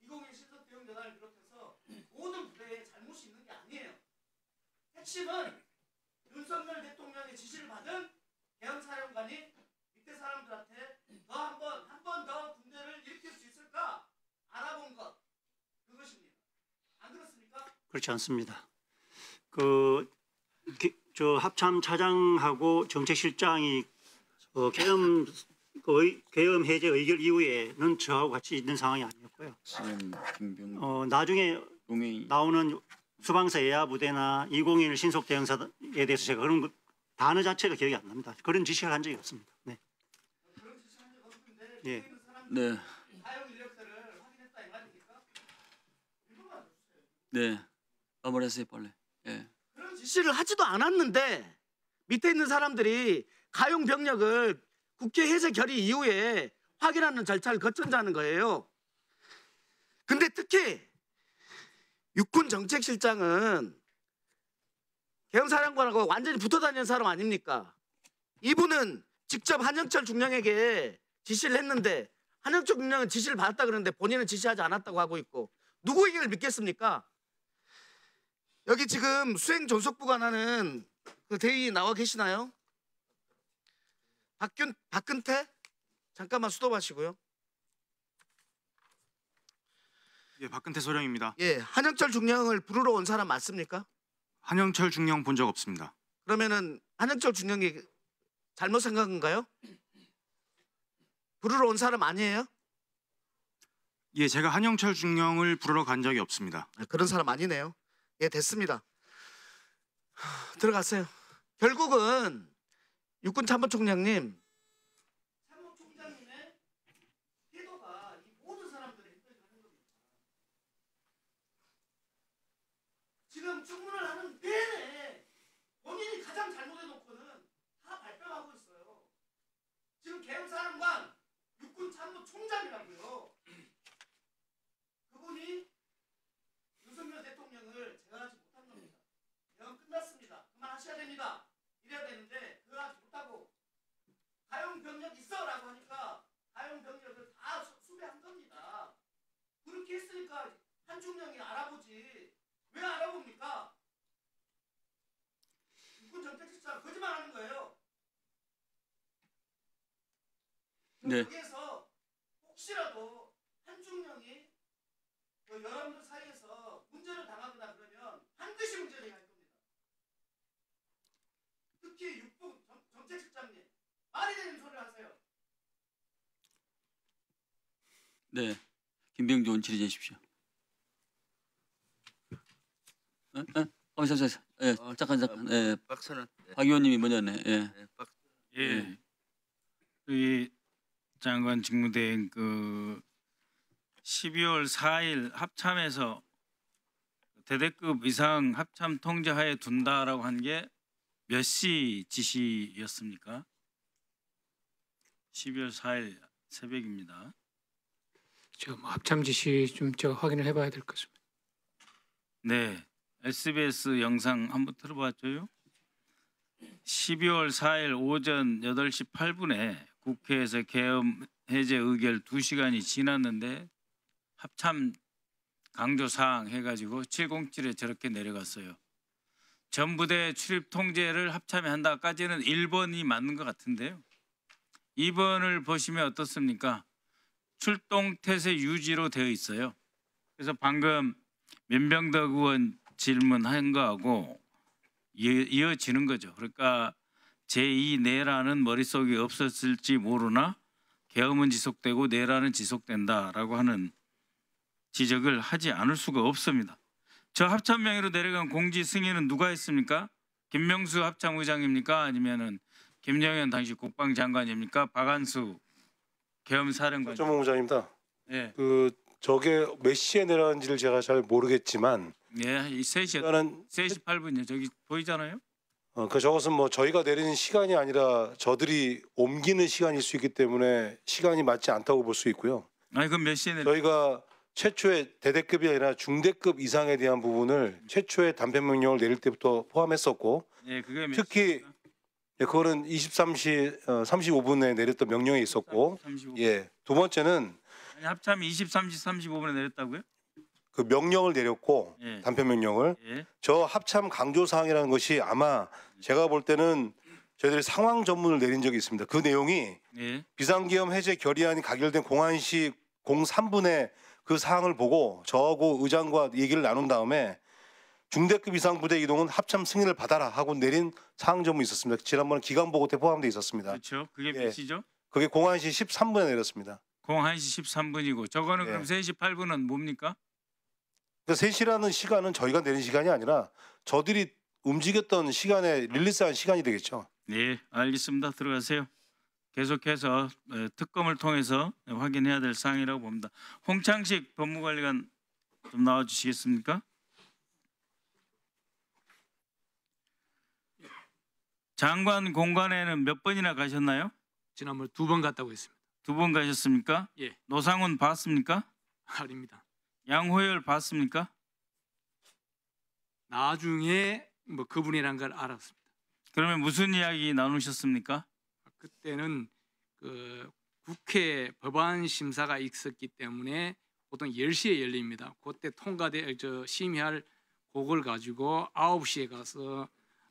201 신속대응여단을 비롯해서 모든 부대에 잘못이 있는 게 아니에요. 핵심은 윤석열 대통령의 지시를 받은 계엄사령관이 밑에 사람들한테 한 번 더 군대를 일으킬 수 있을까 알아본 것 그것입니다. 안 그렇습니까? 그렇지 않습니다. 저 합참 차장하고 정책실장이 계엄 해제 의결 이후에는 저하고 같이 있는 상황이 아니었고요. 나중에 나오는 수방사 예하 부대나 201 신속 대응사에 대해서 제가 그런 단어 자체가 기억이 안 납니다. 그런 지시를 한 적이 없습니다. 네. 예. 네. 네. 마무리하세요 빨리. 예. 그런 지시를 하지도 않았는데 밑에 있는 사람들이 가용 병력을 국회 해제 결의 이후에 확인하는 절차를 거쳤다는 거예요. 근데 특히 육군 정책실장은 계엄사령관하고 완전히 붙어 다니는 사람 아닙니까? 이분은 직접 한영철 중령에게 지시를 했는데 한영철 중령은 지시를 받았다 그러는데 본인은 지시하지 않았다고 하고 있고 누구 얘기를 믿겠습니까? 여기 지금 수행존속부관하는 그 대위 나와 계시나요? 박근태? 잠깐만 스톱하시고요. 예, 박근태 소령입니다. 예, 한영철 중령을 부르러 온 사람 맞습니까? 한영철 중령 본 적 없습니다. 그러면은 한영철 중령이 잘못 생각인가요? 부르러 온 사람 아니에요? 예, 제가 한영철 중령을 부르러 간 적이 없습니다. 그런 사람 아니네요. 예, 됐습니다. 들어갔어요. 결국은 육군 참모총장님, 참모총장님의 태도가 이 모든 사람들의 헷갈리게 하는 겁니다. 지금 주문을 하는 내내 본인이 가장 잘못해놓고는 다 발뺌하고 있어요. 지금 계엄사령관 육군 참모총장이라고요. 그분이 윤석열 대통령을 제어하지 못한 겁니다. 계엄 끝났습니다. 그만하셔야 됩니다. 이래야 되는데 그거 하지 못하고 가용 병력 있어라고 하니까 가용 병력을 다 수배한 겁니다. 그렇게 했으니까 한중령이 알아보지 왜 알아봅니까? 육군 정책실장 거짓말하는 거예요. 네. 여기에서 혹시라도 한중령이 여러분들 사이에서 문제를 당하거나 그러면 반드시 문제를 할 겁니다. 특히 육군 정책실장님 말이 되는 소리를 하세요. 네, 김병조 의원 질의해 주십시오. 잠깐. 예, 박선은. 박 의원님이 먼저네. 예. 예. 이 장관 직무대행 그 12월 4일 합참에서 대대급 이상 합참 통제하에 둔다라고 한 게 몇 시 지시였습니까? 12월 4일 새벽입니다. 지금 합참 지시 좀 제가 확인을 해봐야 될 것 같습니다. 네, SBS 영상 한번 틀어봤죠요. 12월 4일 오전 8시 8분에 국회에서 계엄 해제 의결 2시간이 지났는데 합참 강조 사항 해가지고 707에 저렇게 내려갔어요. 전부대 출입 통제를 합참에 한다까지는 1번이 맞는 것 같은데요. 2번을 보시면 어떻습니까? 출동 태세 유지로 되어 있어요. 그래서 방금 민병덕 의원 질문한 거하고 이어지는 거죠. 그러니까 제2 내란은 머릿속에 없었을지 모르나 계엄은 지속되고 내란은 지속된다라고 하는 지적을 하지 않을 수가 없습니다. 저 합참명의로 내려간 공지 승인은 누가 했습니까? 김명수 합참의장입니까? 아니면은 김영현 당시 국방장관입니까? 박한수 계엄사령관. 전무부장입니다. 예. 그 저게 몇 시에 내려간지를 제가 잘 모르겠지만 예, 이 3시 8분이요. 저기 보이잖아요. 그 저것은 뭐 저희가 내리는 시간이 아니라 저들이 옮기는 시간일 수 있기 때문에 시간이 맞지 않다고 볼 수 있고요. 아니 그럼 몇 시에 저희가 최초의 대대급이 아니라 중대급 이상에 대한 부분을 최초의 단편 명령을 내릴 때부터 포함했었고 예, 그게 특히 그거는 23시 35분에 내렸던 명령이 있었고 35분. 예, 두 번째는 아니, 합참이 23시 35분에 내렸다고요? 그 명령을 내렸고 예. 단편 명령을 예. 저 합참 강조 사항이라는 것이 아마 제가 볼 때는 저희들이 상황 전문을 내린 적이 있습니다. 그 내용이 예. 비상계엄 해제 결의안이 가결된 공안시 03분에 그 사항을 보고 저하고 의장과 얘기를 나눈 다음에 중대급 이상 부대 이동은 합참 승인을 받아라 하고 내린 사항 전문이 있었습니다. 지난번에 기간 보고 때 포함되어 있었습니다. 그렇죠. 그게 예. 몇 시죠? 그게 공안시 13분에 내렸습니다. 01시 13분이고 저거는 예. 그럼 3시 8분은 뭡니까? 그 3시라는 시간은 저희가 내린 시간이 아니라 저들이 움직였던 시간에 릴리스한 시간이 되겠죠. 네, 알겠습니다. 들어가세요. 계속해서 특검을 통해서 확인해야 될 사항이라고 봅니다. 홍창식 법무관리관 좀 나와주시겠습니까? 장관 공관에는 몇 번이나 가셨나요? 지난번 2번 갔다고 했습니다. 2번 가셨습니까? 예. 노상훈 봤습니까? 아닙니다. 양호열 봤습니까? 나중에 뭐 그분이란 걸 알았습니다. 그러면 무슨 이야기 나누셨습니까? 그때는 그 국회 법안 심사가 있었기 때문에 보통 10시에 열립니다. 그때 심의할 그걸 가지고 9시에 가서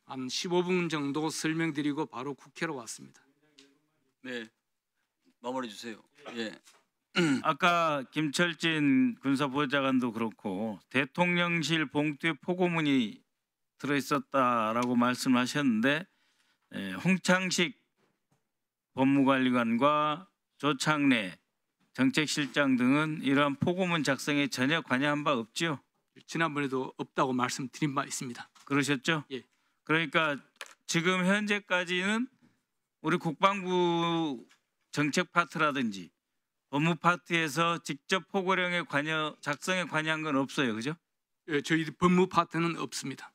한 15분 정도 설명드리고 바로 국회로 왔습니다. 네, 마무리해 주세요. 예. 아까 김철진 군사보좌관도 그렇고 대통령실 봉투에 포고문이 들어있었다라고 말씀하셨는데 홍창식 법무관리관과 조창래 정책실장 등은 이러한 포고문 작성에 전혀 관여한 바 없죠? 지난번에도 없다고 말씀드린 바 있습니다. 그러셨죠? 예. 그러니까 지금 현재까지는 우리 국방부 정책 파트라든지 법무 파트에서 직접 포고령에 작성에 관여한 건 없어요, 그죠? 예, 저희 법무 파트는 없습니다.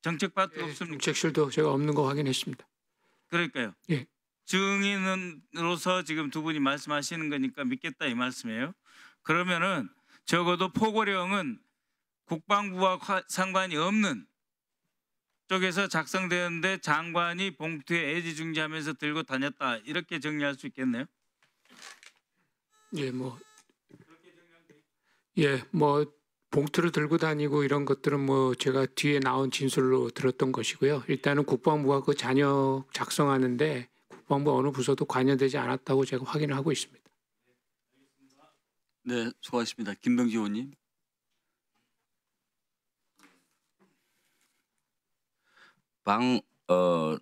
정책 파트 없습니까? 정책실도 제가 없는 거 확인했습니다. 그러니까요. 예. 증인으로서 지금 두 분이 말씀하시는 거니까 믿겠다 이 말씀이에요. 그러면은 적어도 포고령은 국방부와 상관이 없는 쪽에서 작성되었는데 장관이 봉투에 애지중지하면서 들고 다녔다 이렇게 정리할 수 있겠네요. 뭐 봉투를 들고 다니고 이런 것들은 뭐 제가 뒤에 나온 진술로 들었던 것이고요. 일단은 국방부가 그 자료 작성하는데 국방부 어느 부서도 관여되지 않았다고 제가 확인을 하고 있습니다. 네, 수고하셨습니다. 김병지 의원님.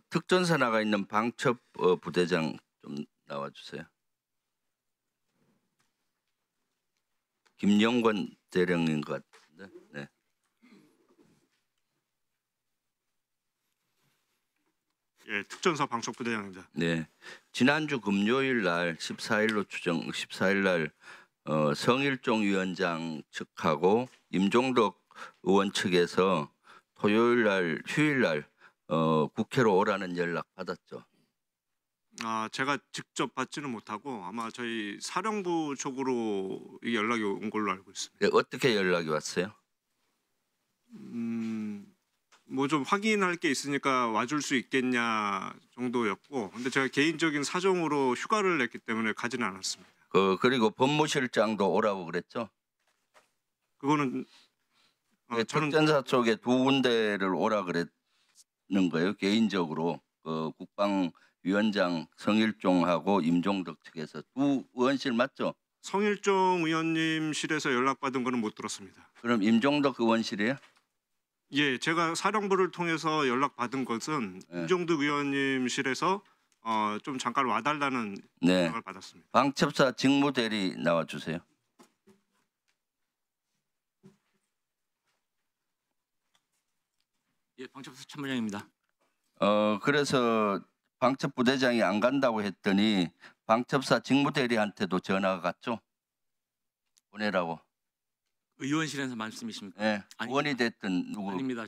특전사 나가 있는 방첩 부대장 좀 나와주세요. 김영권 대령인 것 같은데. 네. 예, 특전사 방첩 부대장입니다. 네. 지난주 금요일 날 14일로 추정 14일 날 성일종 위원장 측하고 임종덕 의원 측에서 토요일 날 휴일 날 국회로 오라는 연락 받았죠. 제가 직접 받지는 못하고 아마 저희 사령부 쪽으로 이 연락이 온 걸로 알고 있습니다. 네, 어떻게 연락이 왔어요? 뭐 좀 확인할 게 있으니까 와줄 수 있겠냐 정도였고, 근데 제가 개인적인 사정으로 휴가를 냈기 때문에 가지는 않았습니다. 그리고 법무실장도 오라고 그랬죠? 그거는 특전사 쪽에 두 군데를 오라 그랬는 거예요. 개인적으로 국방위원장 성일종하고 임종덕 측에서 두 의원실 맞죠? 성일종 의원님실에서 연락받은 거는 못 들었습니다. 그럼 임종덕 의원실이에요? 예, 제가 사령부를 통해서 연락받은 것은 임종덕 의원님실에서 좀 잠깐 와달라는 연락을 받았습니다. 방첩사 직무대리 나와주세요. 예, 방첩사 참모장입니다. 그래서 방첩 부대장이 안 간다고 했더니 방첩사 직무대리한테도 전화가 갔죠? 보내라고. 의원실에서 말씀이십니까? 네, 의원이 됐든 누구. 아닙니다.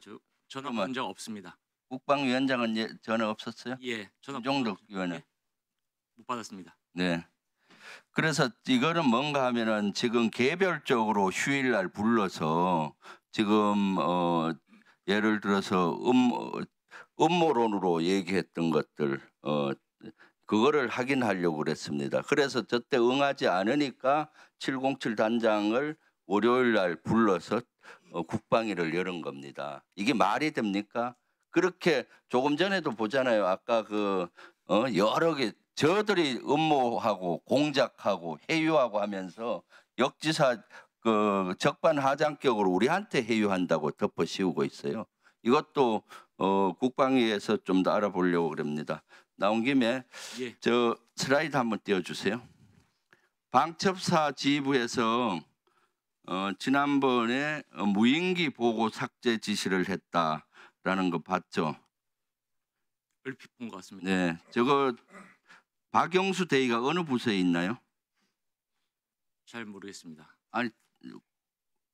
전화 본 적 없습니다. 국방위원장은 전화 없었어요? 예, 전화 임종덕 의원은 못 받았습니다. 네. 그래서 이거는 뭔가 하면은 지금 개별적으로 휴일날 불러서 지금 예를 들어서 음모론으로 얘기했던 것들 그거를 확인하려고 그랬습니다. 그래서 저때 응하지 않으니까 707 단장을 월요일 날 불러서 국방위를 열은 겁니다. 이게 말이 됩니까? 그렇게 조금 전에도 보잖아요. 아까 여러 개 저들이 음모하고 공작하고 회유하고 하면서 역지사 적반하장격으로 우리한테 회유한다고 덮어씌우고 있어요. 이것도 국방위에서 좀 더 알아보려고 그럽니다. 나온 김에 저 슬라이드 한번 띄워주세요. 방첩사 지휘부에서 지난번에 무인기 보고 삭제 지시를 했다라는 거 봤죠? 얼핏 본 것 같습니다. 네, 저거 박영수 대위가 어느 부서에 있나요? 잘 모르겠습니다. 아니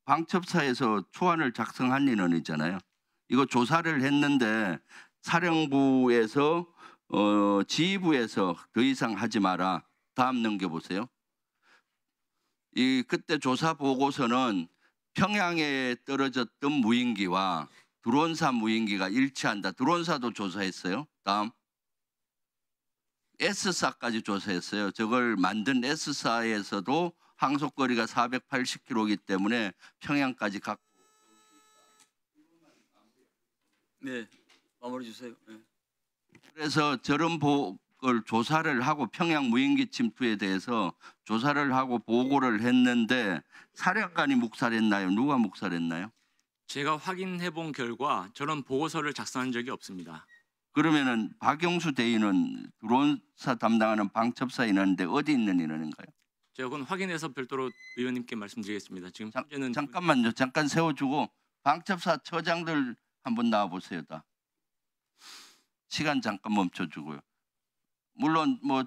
방첩사에서 초안을 작성한 인원이잖아요. 이거 조사를 했는데 사령부에서 지휘부에서 더 이상 하지 마라. 다음 넘겨보세요. 그때 조사 보고서는 평양에 떨어졌던 무인기와 드론사 무인기가 일치한다. 드론사도 조사했어요. 다음 S사까지 조사했어요. 저걸 만든 S사에서도 항속거리가 480km이기 때문에 평양까지 각. 네, 마무리 주세요. 네. 그래서 저런 걸 조사를 하고 평양 무인기 침투에 대해서 조사를 하고 보고를 했는데 사령관이 묵살했나요? 누가 묵살했나요? 제가 확인해 본 결과 저는 보고서를 작성한 적이 없습니다. 그러면은 박영수 대위는 드론사 담당하는 방첩사 인원인데 어디 있는 인원인가요? 제가 그건 확인해서 별도로 의원님께 말씀드리겠습니다. 지금 현재는 잠깐만요. 잠깐 세워주고 방첩사 처장들 한번 나와보세요. 다. 시간 잠깐 멈춰주고요. 물론 뭐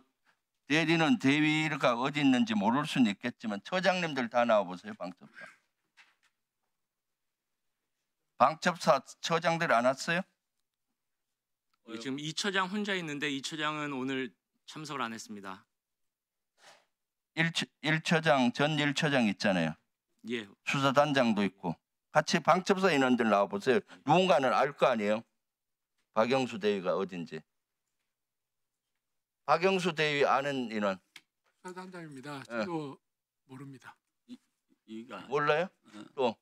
대리는 대위가 어디 있는지 모를 수는 있겠지만 처장님들 다 나와보세요. 방첩사. 방첩사 처장들 안 왔어요? 지금 이 처장 혼자 있는데 이 처장은 오늘 참석을 안 했습니다. 1처장 전 1처장 있잖아요. 예. 수사단장도 있고 같이 방첩사 인원들 나와보세요. 누군가는 알 거 아니에요. 박영수 대위가 어딘지. 박영수 대위 아는 인원. 수사단장입니다. 저도 모릅니다. 몰라요? 또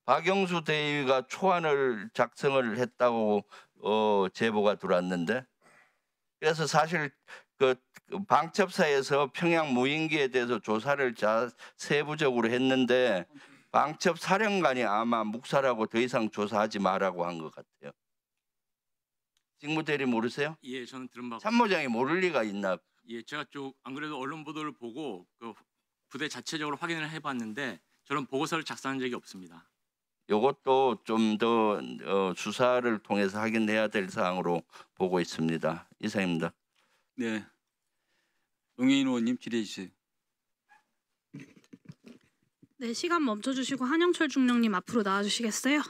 박영수 대위가 초안을 작성을 했다고 제보가 들어왔는데 그래서 사실 그 방첩사에서 평양 무인기에 대해서 조사를 세부적으로 했는데 방첩 사령관이 아마 묵살하고 더 이상 조사하지 말라고 한 것 같아요. 직무대리 모르세요? 예, 저는 들은 바가. 참모장이 모를 리가 있나? 예, 제가 쭉 안 그래도 언론 보도를 보고 그 부대 자체적으로 확인을 해봤는데 저는 보고서를 작성한 적이 없습니다. 이것도 좀 더 수사를 통해서 확인해야 될 사항으로 보고 있습니다. 이상입니다. 네, 용해인 의원님 질의해 주세요. 네, 시간 멈춰주시고 한영철 중령님 앞으로 나와주시겠어요?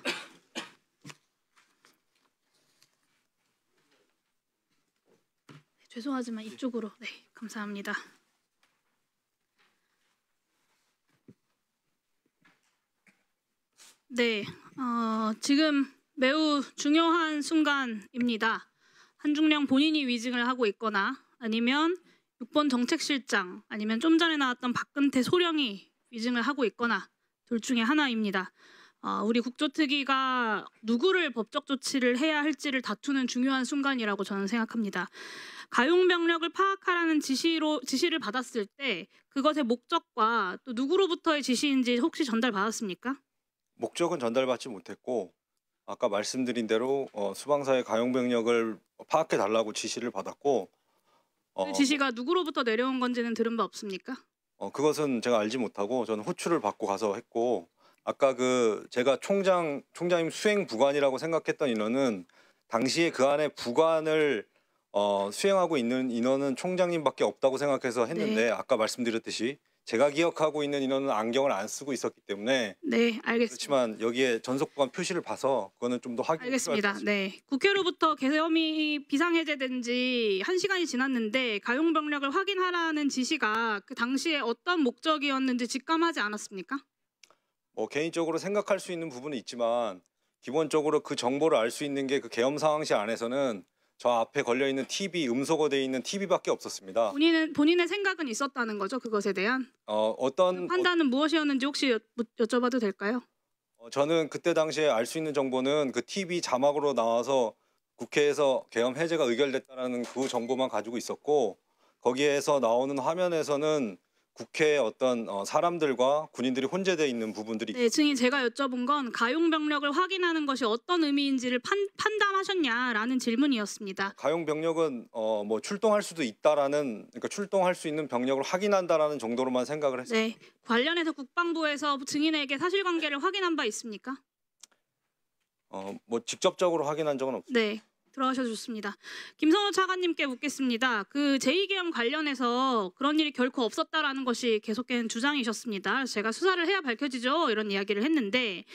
죄송하지만 이쪽으로. 네, 감사합니다. 네, 지금 매우 중요한 순간입니다. 한중령 본인이 위증을 하고 있거나 아니면 6번 정책실장 아니면 좀 전에 나왔던 박근태 소령이 위증을 하고 있거나 둘 중에 하나입니다. 우리 국조특위가 누구를 법적 조치를 해야 할지를 다투는 중요한 순간이라고 저는 생각합니다. 가용병력을 파악하라는 지시를 받았을 때 그것의 목적과 또 누구로부터의 지시인지 혹시 전달받았습니까? 목적은 전달받지 못했고 아까 말씀드린 대로 수방사의 가용병력을 파악해 달라고 지시를 받았고 그 지시가 누구로부터 내려온 건지는 들은 바 없습니까? 그것은 제가 알지 못하고 저는 호출을 받고 가서 했고 아까 제가 총장님 수행 부관이라고 생각했던 인원은 당시에 그 안에 부관을 수행하고 있는 인원은 총장님밖에 없다고 생각해서 했는데 네. 아까 말씀드렸듯이 제가 기억하고 있는 인원은 안경을 안 쓰고 있었기 때문에 네, 알겠습니다. 그렇지만 여기에 전속 부관 표시를 봐서 그거는 좀 더 확인이 알겠습니다. 네, 국회로부터 계엄이 비상해제된 지 1시간이 지났는데 가용병력을 확인하라는 지시가 그 당시에 어떤 목적이었는지 직감하지 않았습니까? 개인적으로 생각할 수 있는 부분은 있지만 기본적으로 그 정보를 알 수 있는 게 그 계엄 상황실 안에서는 저 앞에 걸려 있는 TV, 음소거되어 있는 TV밖에 없었습니다. 본인의 생각은 있었다는 거죠, 그것에 대한? 어떤 판단은 무엇이었는지 혹시 여쭤봐도 될까요? 저는 그때 당시에 알 수 있는 정보는 그 TV 자막으로 나와서 국회에서 계엄 해제가 의결됐다는 그 정보만 가지고 있었고 거기에서 나오는 화면에서는 국회에 어떤 사람들과 군인들이 혼재되어 있는 부분들이 네, 증인 제가 여쭤본 건 가용병력을 확인하는 것이 어떤 의미인지를 판단하셨냐라는 질문이었습니다. 가용병력은 뭐 출동할 수도 있다라는 그러니까 출동할 수 있는 병력을 확인한다라는 정도로만 생각을 했습니다. 네, 관련해서 국방부에서 증인에게 사실관계를 확인한 바 있습니까? 뭐 직접적으로 확인한 적은 없습니다. 네, 들어가셔도 좋습니다. 김선호 차관님께 묻겠습니다. 그 제2계엄 관련해서 그런 일이 결코 없었다라는 것이 계속된 주장이셨습니다. 제가 수사를 해야 밝혀지죠 이런 이야기를 했는데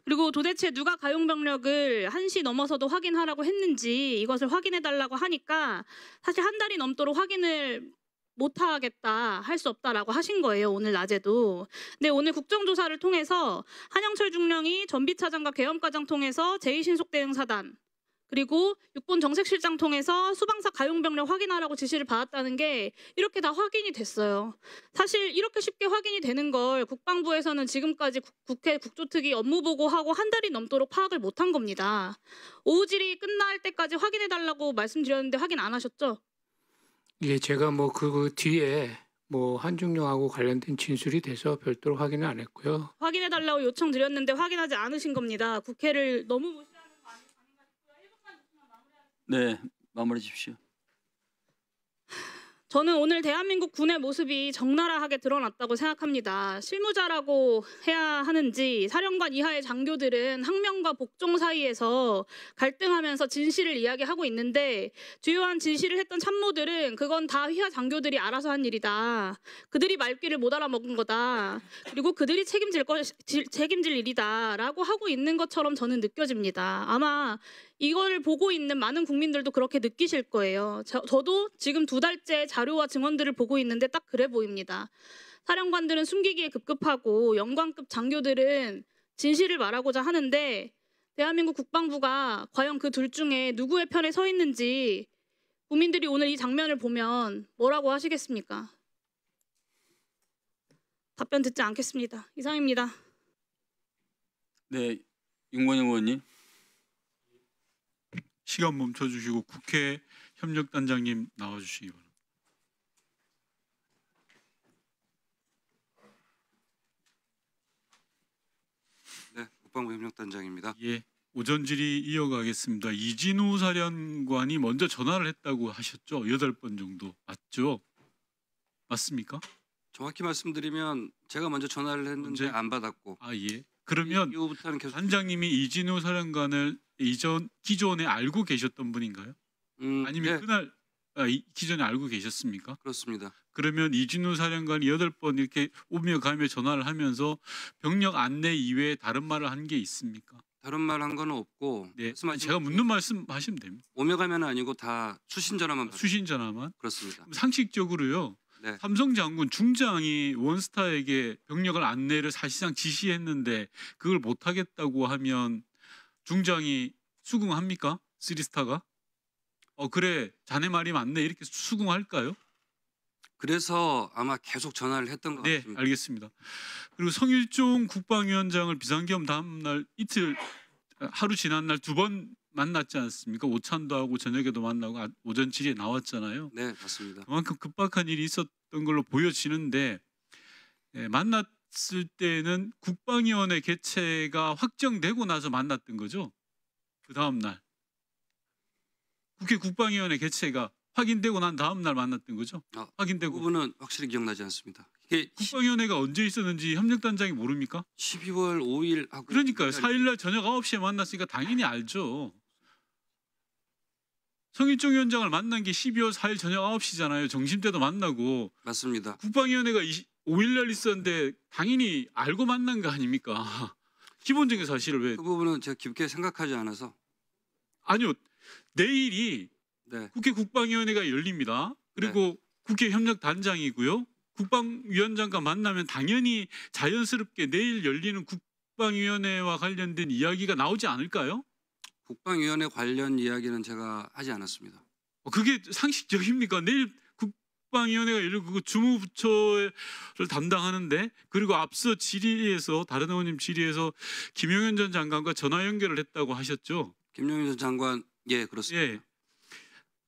그리고 도대체 누가 가용병력을 1시 넘어서도 확인하라고 했는지 이것을 확인해달라고 하니까 사실 한 달이 넘도록 확인을 못하겠다, 할 수 없다라고 하신 거예요. 오늘 낮에도. 근데 오늘 국정조사를 통해서 한영철 중령이 전비차장과 계엄과장 통해서 제2신속대응사단 그리고 육본 정책실장 통해서 수방사 가용병력 확인하라고 지시를 받았다는 게 이렇게 다 확인이 됐어요. 사실 이렇게 쉽게 확인이 되는 걸 국방부에서는 지금까지 국회 국조특위 업무 보고하고 한 달이 넘도록 파악을 못한 겁니다. 오후질이 끝날 때까지 확인해달라고 말씀드렸는데 확인 안 하셨죠? 예, 제가 뭐 그 뒤에 뭐 한중령하고 관련된 진술이 돼서 별도로 확인을 안 했고요. 확인해달라고 요청드렸는데 확인하지 않으신 겁니다. 국회를 너무 무시하는 거 아닌가 싶고요. 네, 마무리해 주십시오. 저는 오늘 대한민국 군의 모습이 적나라하게 드러났다고 생각합니다. 실무자라고 해야 하는지 사령관 이하의 장교들은 항명과 복종 사이에서 갈등하면서 진실을 이야기하고 있는데 주요한 진실을 했던 참모들은 그건 다 휘하 장교들이 알아서 한 일이다. 그들이 말귀를 못 알아먹은 거다. 그리고 그들이 책임질 일이다라고 하고 있는 것처럼 저는 느껴집니다. 아마 이걸 보고 있는 많은 국민들도 그렇게 느끼실 거예요. 저도 지금 2달째 자료와 증언들을 보고 있는데 딱 그래 보입니다. 사령관들은 숨기기에 급급하고 영관급 장교들은 진실을 말하고자 하는데 대한민국 국방부가 과연 그 둘 중에 누구의 편에 서 있는지 국민들이 오늘 이 장면을 보면 뭐라고 하시겠습니까? 답변 듣지 않겠습니다. 이상입니다. 네, 윤건영 의원님. 시간 멈춰주시고 국회 협력단장님 나와주시기 바랍니다. 네, 국방부 협력단장입니다. 예, 오전 질의 이어가겠습니다. 이진우 사령관이 먼저 전화를 했다고 하셨죠? 8번 정도 맞죠? 맞습니까? 정확히 말씀드리면 제가 먼저 전화를 했는데 안 받았고. 아 예. 그러면 이후부터는 계속 단장님이 이진우 사령관을 기존에 알고 계셨던 분인가요? 아니면 네. 그날 기존에 알고 계셨습니까? 그렇습니다. 그러면 이진우 사령관이 8번 이렇게 오며 가며 전화를 하면서 병력 안내 이외에 다른 말을 한 게 있습니까? 다른 말 한 건 없고. 네, 제가 묻는 말씀 하시면 됩니다. 오며 가면은 아니고 다 수신 전화만 받았습니다. 수신 전화만? 그렇습니다. 상식적으로요. 네. 삼성 장군 중장이 원스타에게 병력을 안내를 사실상 지시했는데 그걸 못하겠다고 하면 중장이 수긍합니까? 3스타가? 그래 자네 말이 맞네 이렇게 수긍할까요? 그래서 아마 계속 전화를 했던 것 네, 같습니다. 알겠습니다. 그리고 성일종 국방위원장을 비상겸 다음 날 이틀 하루 지난 날 2번 만났지 않습니까? 오찬도 하고 저녁에도 만나고 오전 질의에 나왔잖아요. 네, 맞습니다. 그만큼 급박한 일이 있었던 걸로 보여지는데 만났을 때는 국방위원회 개최가 확정되고 나서 만났던 거죠. 그 다음 날 국회 국방위원회 개최가 확인되고 난 다음 날 만났던 거죠. 확인되고. 그 부분은 확실히 기억나지 않습니다. 이게 국방위원회가 언제 있었는지 협력단장이 모릅니까? 12월 5일 하고. 그러니까요. 4일 날 저녁 9시에 만났으니까 당연히 알죠. 성일종 위원장을 만난 게 12월 4일 저녁 9시잖아요. 점심 때도 만나고. 맞습니다. 국방위원회가 5일 날 있었는데 당연히 알고 만난 거 아닙니까? 기본적인 사실을 왜? 그 부분은 제가 깊게 생각하지 않아서. 아니요. 내일이 네. 국회 국방위원회가 열립니다. 그리고 국회 협력단장이고요. 국방위원장과 만나면 당연히 자연스럽게 내일 열리는 국방위원회와 관련된 이야기가 나오지 않을까요? 국방위원회 관련 이야기는 제가 하지 않았습니다. 그게 상식적입니까? 내일 국방위원회가 열리고 그 주무부처를 담당하는데 그리고 앞서 질의에서 다른 의원님 질의에서 김용현 전 장관과 전화 연결을 했다고 하셨죠? 김용현 전 장관 예 그렇습니다. 예.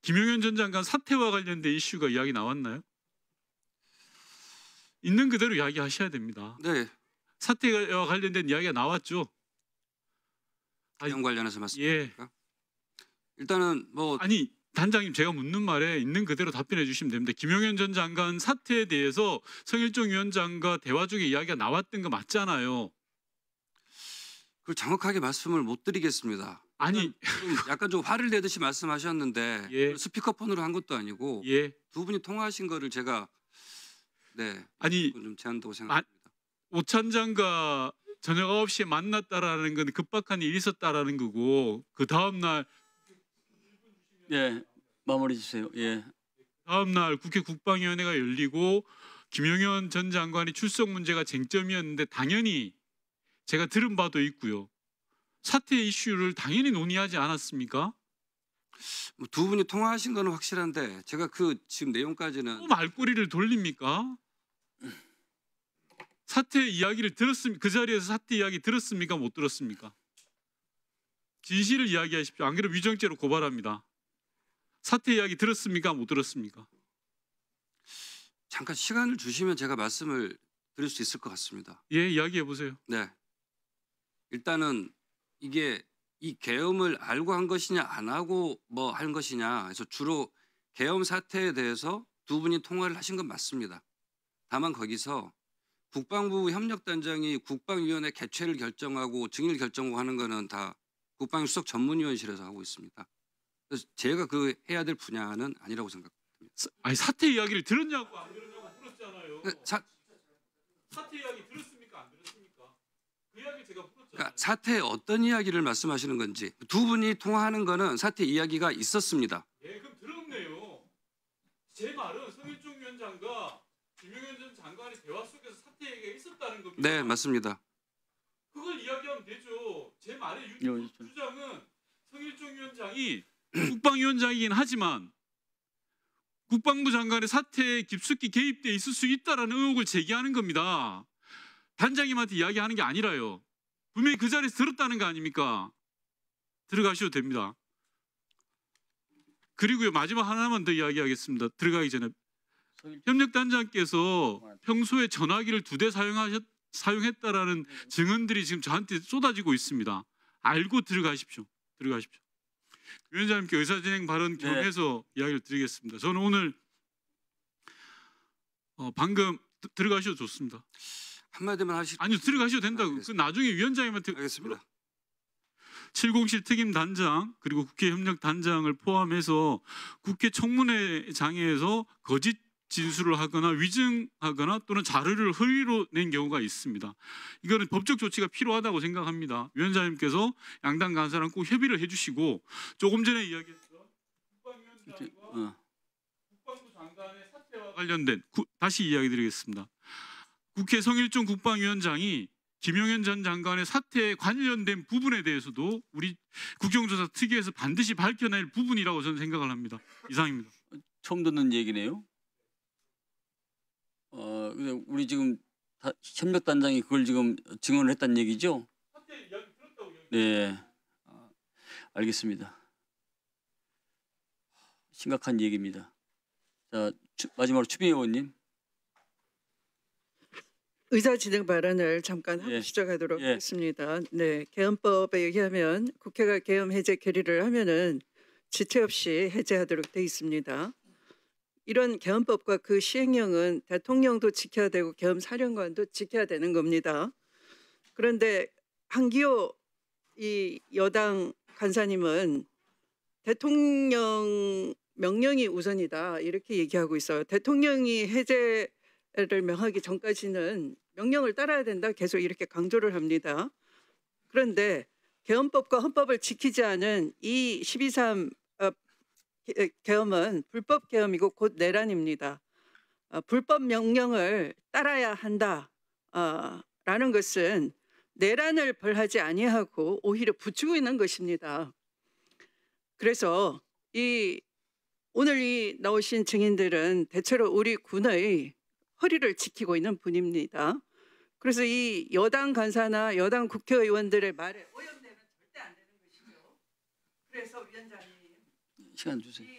김용현 전 장관 사퇴와 관련된 이슈가 이야기 나왔나요? 있는 그대로 이야기하셔야 됩니다. 네. 사퇴와 관련된 이야기가 나왔죠. 사용 관련해서 말씀드릴까? 예. 일단은 뭐 아니 단장님 제가 묻는 말에 있는 그대로 답변해 주시면 됩니다. 김용현 전 장관 사퇴에 대해서 성일종 위원장과 대화 중에 이야기가 나왔던 거 맞잖아요. 그걸 정확하게 말씀을 못 드리겠습니다. 아니 약간 좀 화를 내듯이 말씀하셨는데 예. 스피커폰으로 한 것도 아니고 예. 두 분이 통화하신 거를 제가 네 아니 좀 제한다고 생각합니다. 오찬장과 저녁 9시에 만났다라는 건 급박한 일이 있었다라는 거고 그 다음 날 예, 마무리해 주세요. 예. 다음 날 국회 국방위원회가 열리고 김용현 전 장관이 출석 문제가 쟁점이었는데 당연히 제가 들은 바도 있고요. 사퇴 이슈를 당연히 논의하지 않았습니까? 두 분이 통화하신 거는 확실한데 제가 그 지금 내용까지는 또 말꼬리를 돌립니까? 사퇴 이야기를 들었습니까? 그 자리에서 사퇴 이야기 들었습니까? 못 들었습니까? 진실을 이야기하십시오. 안 그러면 위정죄로 고발합니다. 사퇴 이야기 들었습니까? 못 들었습니까? 잠깐 시간을 주시면 제가 말씀을 드릴 수 있을 것 같습니다. 예, 이야기해 보세요. 네. 일단은 이게 이 계엄을 알고 한 것이냐 안 하고 뭐 한 것이냐 해서 주로 계엄 사태에 대해서 두 분이 통화를 하신 건 맞습니다. 다만 거기서 국방부 협력단장이 국방위원회 개최를 결정하고 증인을 결정하고 하는 거는 다 국방수석 전문위원실에서 하고 있습니다. 그래서 제가 그 해야 될 분야는 아니라고 생각합니다. 아니 사퇴 이야기를 들었냐고 안 들었냐고 물었잖아요. 사퇴 이야기 들었습니까? 안 들었습니까? 그 이야기 제가 물었잖아요. 그러니까 사퇴 어떤 이야기를 말씀하시는 건지 두 분이 통화하는 거는 사퇴 이야기가 있었습니다. 예, 그럼 들었네요. 제 말은 성일종 위원장과 김용현 전 장관의 대화 속에서 사퇴 얘기가 있었다는 겁니다. 네, 맞습니다. 그걸 이야기하면 되죠. 제 말의 주장은 성일종 위원장이 국방위원장이긴 하지만 국방부 장관의 사퇴에 깊숙이 개입돼 있을 수 있다라는 의혹을 제기하는 겁니다. 단장님한테 이야기하는 게 아니라요. 분명히 그 자리에서 들었다는 거 아닙니까? 들어가셔도 됩니다. 그리고요, 마지막 하나만 더 이야기하겠습니다. 들어가기 전에 협력단장께서 평소에 전화기를 2대 사용했다라는 증언들이 지금 저한테 쏟아지고 있습니다. 알고 들어가십시오. 들어가십시오. 위원장님께 의사진행 발언 겸해서 이야기를 드리겠습니다. 저는 오늘 방금 들어가셔도 좋습니다. 한마디만 하시. 아니요, 들어가셔도 된다고. 그 나중에 위원장님한테. 알겠습니다. 707 특임 단장 그리고 국회 협력 단장을 포함해서 국회 청문회장에서 거짓 진술을 하거나 위증하거나 또는 자료를 허위로 낸 경우가 있습니다. 이거는 법적 조치가 필요하다고 생각합니다. 위원장님께서 양당 간사랑 꼭 협의를 해주시고 조금 전에 이야기했던 국방위원장과 국방부 장관의 사퇴와 관련된 다시 이야기드리겠습니다. 국회 성일종 국방위원장이 김용현 전 장관의 사퇴에 관련된 부분에 대해서도 우리 국정조사 특위에서 반드시 밝혀낼 부분이라고 저는 생각을 합니다. 이상입니다. 처음 듣는 얘기네요. 우리 지금 협력단장이 그걸 지금 증언을 했다는 얘기죠? 네, 알겠습니다. 심각한 얘기입니다. 자, 마지막으로 추미애 의원님. 의사진행 발언을 잠깐 하고 시작하도록 하겠습니다. 네, 계엄법에 의하면 국회가 계엄 해제 결의를 하면은 지체 없이 해제하도록 돼 있습니다. 이런 계엄법과 그 시행령은 대통령도 지켜야 되고 계엄사령관도 지켜야 되는 겁니다. 그런데 한기호 이 여당 간사님은 대통령 명령이 우선이다 이렇게 얘기하고 있어요. 대통령이 해제를 명하기 전까지는 명령을 따라야 된다 계속 이렇게 강조를 합니다. 그런데 계엄법과 헌법을 지키지 않은 이 12.3 계엄은 불법 계엄이고 곧 내란입니다. 불법 명령을 따라야 한다 라는 것은 내란을 벌하지 아니하고 오히려 부추고 있는 것입니다. 그래서 오늘 이 나오신 증인들은 대체로 우리 군의 허리를 지키고 있는 분입니다. 그래서 이 여당 간사나 여당 국회의원들의 말에 오염되면 절대 안 되는 것이죠. 그래서 위원장님 시간 주세요.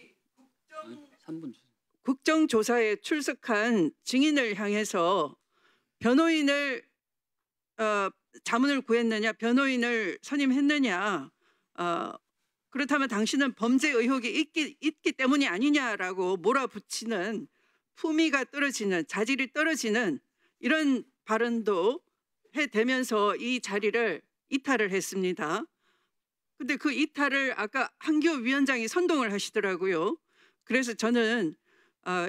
3분 주세요. 국정조사에 출석한 증인을 향해서 변호인을 자문을 구했느냐, 변호인을 선임했느냐, 그렇다면 당신은 범죄 의혹이 있기 때문이 아니냐라고 몰아붙이는 품위가 떨어지는, 자질이 떨어지는 이런 발언도 해대면서 이 자리를 이탈을 했습니다. 근데 그 이탈을 아까 한기호 위원장이 선동을 하시더라고요. 그래서 저는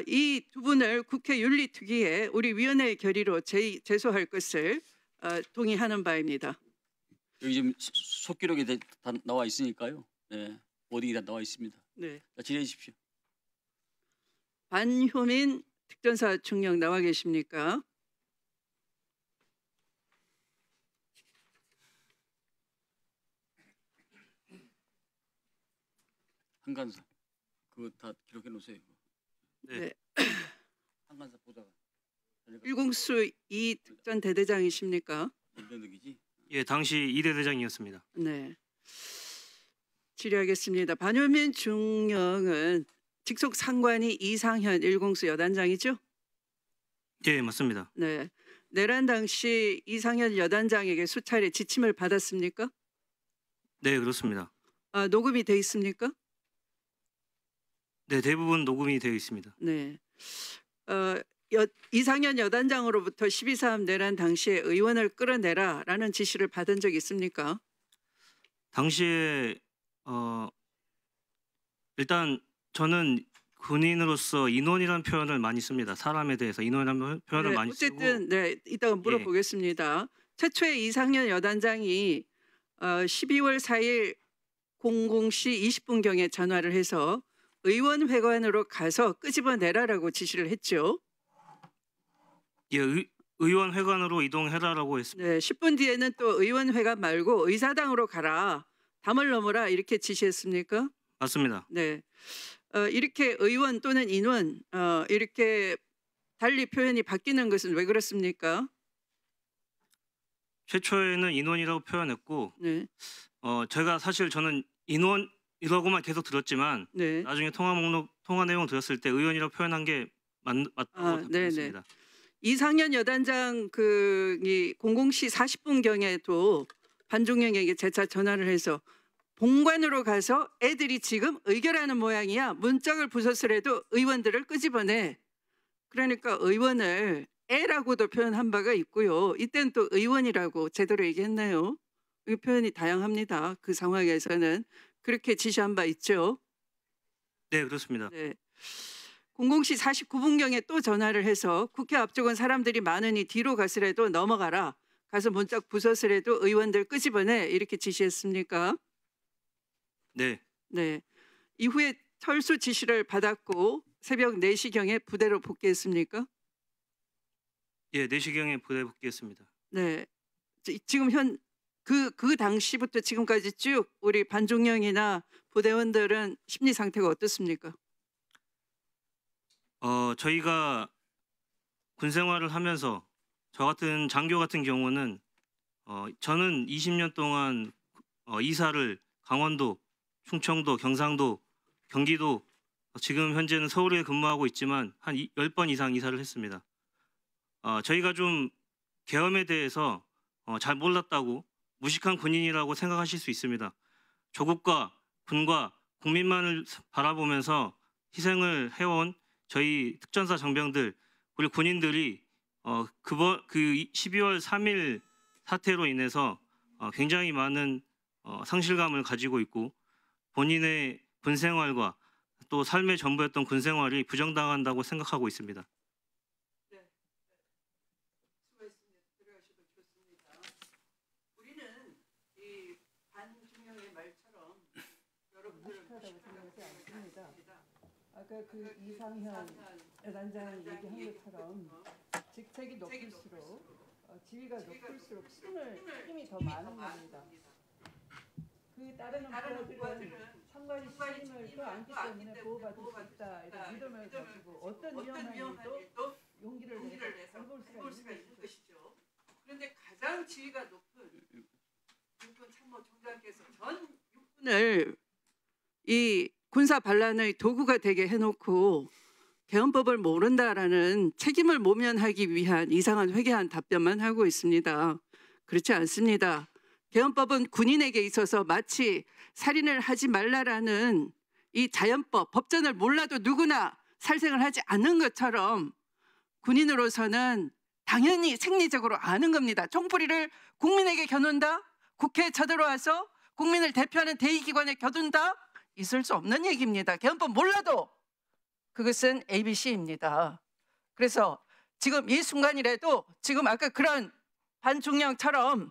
이 두 분을 국회 윤리특위에 우리 위원회의 결의로 제소할 것을 동의하는 바입니다. 여기 지금 속기록에 다 나와 있으니까요. 네, 모든 게 다 나와 있습니다. 네. 자, 질의해 주십시오. 반효민 특전사 중령 나와 계십니까? 한간사 그거 다 기록해 놓으세요. 네. 한간사 보다가 1공수 이 특전 대대장이십니까? 연변득이지. 예, 당시 2대 대장이었습니다. 네. 질의하겠습니다. 반효민 중령은 직속 상관이 이상현 1공수 여단장이죠? 예, 맞습니다. 네. 내란 당시 이상현 여단장에게 수차례 지침을 받았습니까? 네, 그렇습니다. 아, 녹음이 돼 있습니까? 네, 대부분 녹음이 되어 있습니다. 네. 이상현 여단장으로부터 12.3 내란 당시에 의원을 끌어내라라는 지시를 받은 적 있습니까? 당시에 일단 저는 군인으로서 인원이라는 표현을 많이 씁니다. 사람에 대해서 인원이라는 표현을 네, 많이 쓰고 어쨌든 네, 이따가 물어보겠습니다. 최초의 이상현 여단장이 12월 4일 00시 20분경에 전화를 해서 의원회관으로 가서 끄집어내라라고 지시를 했죠. 예, 의원회관으로 이동해라라고 했습니다. 네, 10분 뒤에는 또 의원회관 말고 의사당으로 가라. 담을 넘어라 이렇게 지시했습니까? 맞습니다. 네. 이렇게 의원 또는 인원 이렇게 달리 표현이 바뀌는 것은 왜 그렇습니까? 최초에는 인원이라고 표현했고 네. 제가 사실 저는 인원이라고만 계속 들었지만 네. 나중에 통화 내용 들었을 때 의원이라고 표현한 게 맞다고 답변했습니다. 이상현 여단장 그 00시 40분경에도 반종영에게 재차 전화를 해서 본관으로 가서 애들이 지금 의결하는 모양이야. 문짝을 부쉈으라도 의원들을 끄집어내. 그러니까 의원을 애라고도 표현한 바가 있고요. 이때는 또 의원이라고 제대로 얘기했나요? 이 표현이 다양합니다. 그 상황에서는 그렇게 지시한 바 있죠. 네, 그렇습니다. 네. 00시 49분경에 또 전화를 해서 국회 앞쪽은 사람들이 많으니 뒤로 가서라도 넘어가라. 가서 문짝 부쉈으라도 의원들 끄집어내. 이렇게 지시했습니까? 네. 네. 이후에 철수 지시를 받았고 새벽 4시경에 부대로 복귀했습니까? 예, 4시경에 부대 복귀했습니다. 네. 지금 그 당시부터 지금까지 쭉 우리 반종영이나 부대원들은 심리 상태가 어떻습니까? 저희가 군 생활을 하면서 저 같은 장교 같은 경우는 저는 20년 동안 이사를 강원도, 충청도, 경상도, 경기도 지금 현재는 서울에 근무하고 있지만 한 10번 이상 이사를 했습니다. 저희가 좀 계엄에 대해서 잘 몰랐다고 무식한 군인이라고 생각하실 수 있습니다. 조국과 군과 국민만을 바라보면서 희생을 해온 저희 특전사 장병들 우리 군인들이 그 12월 3일 사태로 인해서 굉장히 많은 상실감을 가지고 있고 본인의 군 생활과 또 삶의 전부였던 군 생활이 부정당한다고 생각하고 있습니다. 우리는 이 반중형의 말처럼 여러분들을 무식하다고 생각하지 않습니다. 아까 그 이상현 여단장 얘기한 것처럼 직책이 높을수록 지위가 높을수록 책임이 더 많은 겁니다. 그 따르는 부하들은 상관이 책임을 껴안기 때문에 보호받을 수 있다 이런 믿음을 가지고 어떤 위험한 일도 용기를 내서 해볼 수가 있는 것이죠. 그런데 가장 지위가 높은 육군 참모총장께서 전 육군을 이 군사 반란의 도구가 되게 해놓고 개헌법을 모른다라는 책임을 모면하기 위한 이상한 회개한 답변만 하고 있습니다. 그렇지 않습니다. 개헌법은 군인에게 있어서 마치 살인을 하지 말라라는 이 자연법, 법전을 몰라도 누구나 살생을 하지 않는 것처럼 군인으로서는 당연히 생리적으로 아는 겁니다. 총부리를 국민에게 겨눈다? 국회에 쳐들어와서 국민을 대표하는 대의기관에 겨둔다? 있을 수 없는 얘기입니다. 개헌법 몰라도 그것은 ABC입니다. 그래서 지금 이 순간이라도 지금 아까 그런 반중령처럼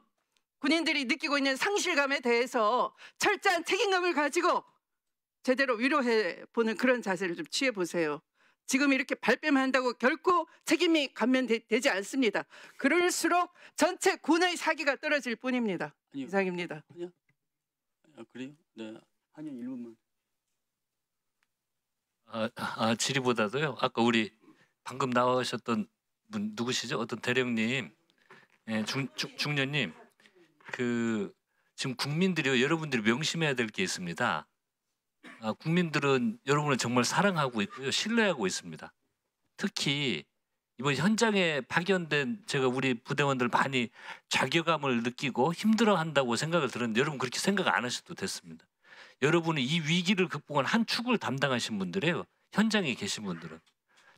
군인들이 느끼고 있는 상실감에 대해서 철저한 책임감을 가지고 제대로 위로해 보는 그런 자세를 좀 취해 보세요. 지금 이렇게 발뺌한다고 결코 책임이 감면되지 않습니다. 그럴수록 전체 군의 사기가 떨어질 뿐입니다. 아니요. 이상입니다. 그래요? 네. 한영 1분만. 질의보다도요. 아까 우리 방금 나오셨던 분 누구시죠? 어떤 대령님, 예, 중년님, 그 지금 국민들이 여러분들이 명심해야 될 게 있습니다. 국민들은 여러분을 정말 사랑하고 있고요, 신뢰하고 있습니다. 특히 이번 현장에 파견된 제가 우리 부대원들 많이 자괴감을 느끼고 힘들어한다고 생각을 들었는데 여러분 그렇게 생각 안 하셔도 됐습니다. 여러분이 이 위기를 극복한 한 축을 담당하신 분들이에요. 현장에 계신 분들은.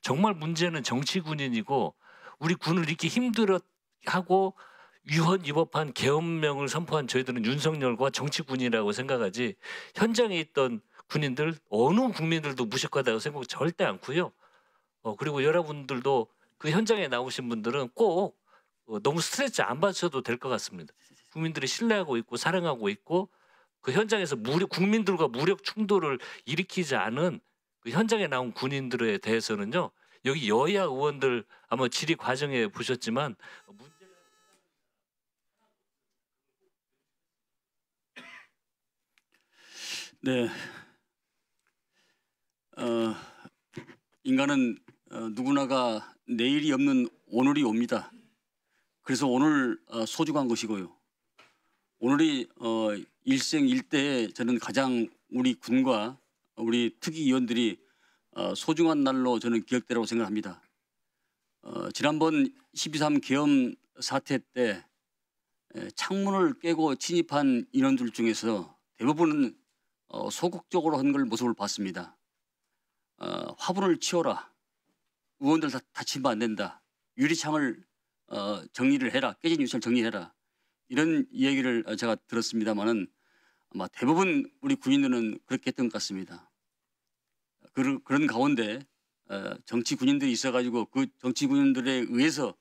정말 문제는 정치 군인이고 우리 군을 이렇게 힘들어하고 위헌위법한 계엄령을 선포한 저희들은 윤석열과 정치 군인이라고 생각하지 현장에 있던 군인들 어느 국민들도 무식하다고 생각 절대 않고요. 그리고 여러분들도 그 현장에 나오신 분들은 꼭 너무 스트레스 안 받으셔도 될 것 같습니다. 국민들이 신뢰하고 있고 사랑하고 있고 그 현장에서 국민들과 무력 충돌을 일으키지 않은 그 현장에 나온 군인들에 대해서는요. 여기 여야 의원들 아마 질의 과정에 보셨지만 네, 인간은 누구나가 내일이 없는 오늘이 옵니다. 그래서 오늘 소중한 것이고요. 오늘이 일생일대에 저는 가장 우리 군과 우리 특위위원들이 소중한 날로 저는 기억되라고 생각합니다. 지난번 12.3 계엄 사태 때 창문을 깨고 진입한 인원들 중에서 대부분은 소극적으로 한 걸 모습을 봤습니다. 화분을 치워라. 의원들 다 다치면 안 된다. 유리창을 정리를 해라. 깨진 유리창을 정리해라. 이런 얘기를 제가 들었습니다만은 아마 대부분 우리 군인들은 그렇게 했던 것 같습니다. 그런 가운데 정치 군인들이 있어가지고 그 정치 군인들에 의해서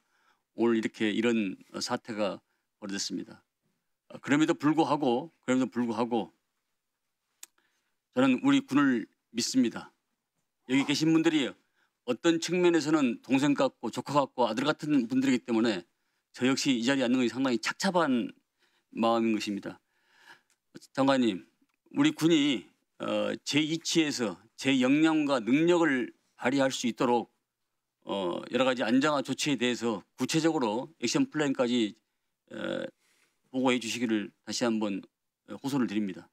오늘 이렇게 이런 사태가 벌어졌습니다. 그럼에도 불구하고 저는 우리 군을 믿습니다. 여기 계신 분들이 어떤 측면에서는 동생 같고 조카 같고 아들 같은 분들이기 때문에 저 역시 이 자리에 앉는 것이 상당히 착잡한 마음인 것입니다. 장관님, 우리 군이 제 이치에서 제 역량과 능력을 발휘할 수 있도록 여러 가지 안정화 조치에 대해서 구체적으로 액션 플랜까지 보고해 주시기를 다시 한번 호소를 드립니다.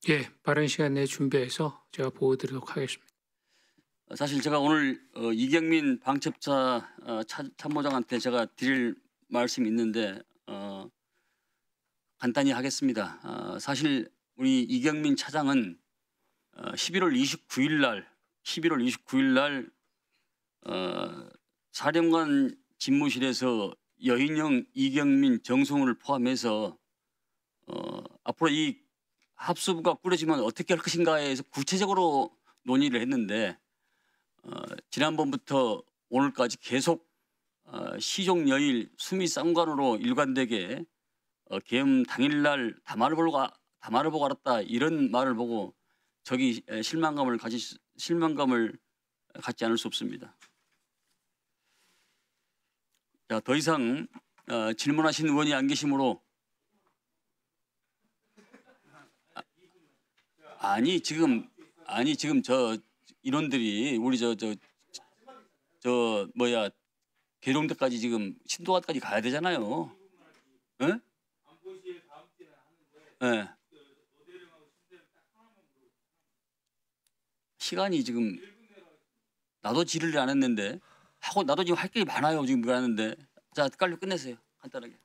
예, 빠른 시간 내에 준비해서 제가 보여드리도록 하겠습니다. 사실 제가 오늘 이경민 방첩차 참모장한테 제가 드릴 말씀이 있는데 간단히 하겠습니다. 사실 우리 이경민 차장은 11월 29일 날 사령관 집무실에서 여인영, 이경민, 정성훈을 포함해서 앞으로 이 합수부가 꾸려지면 어떻게 할 것인가에 대해서 구체적으로 논의를 했는데 지난번부터 오늘까지 계속 시종여일 수미상관으로 일관되게 계엄 당일날 담화를 보고 알았다 이런 말을 보고 저기 실망감을 갖지 않을 수 없습니다. 자, 더 이상 질문하신 의원이 안 계시므로 아니 지금 저 인원들이 우리 저 뭐야 계룡대까지 지금 신도가까지 가야 되잖아요. 예? 네. 시간이 지금 나도 질의를 안 했는데 하고 나도 지금 할 게 많아요 지금 하는데 자 깔려 끝내세요 간단하게.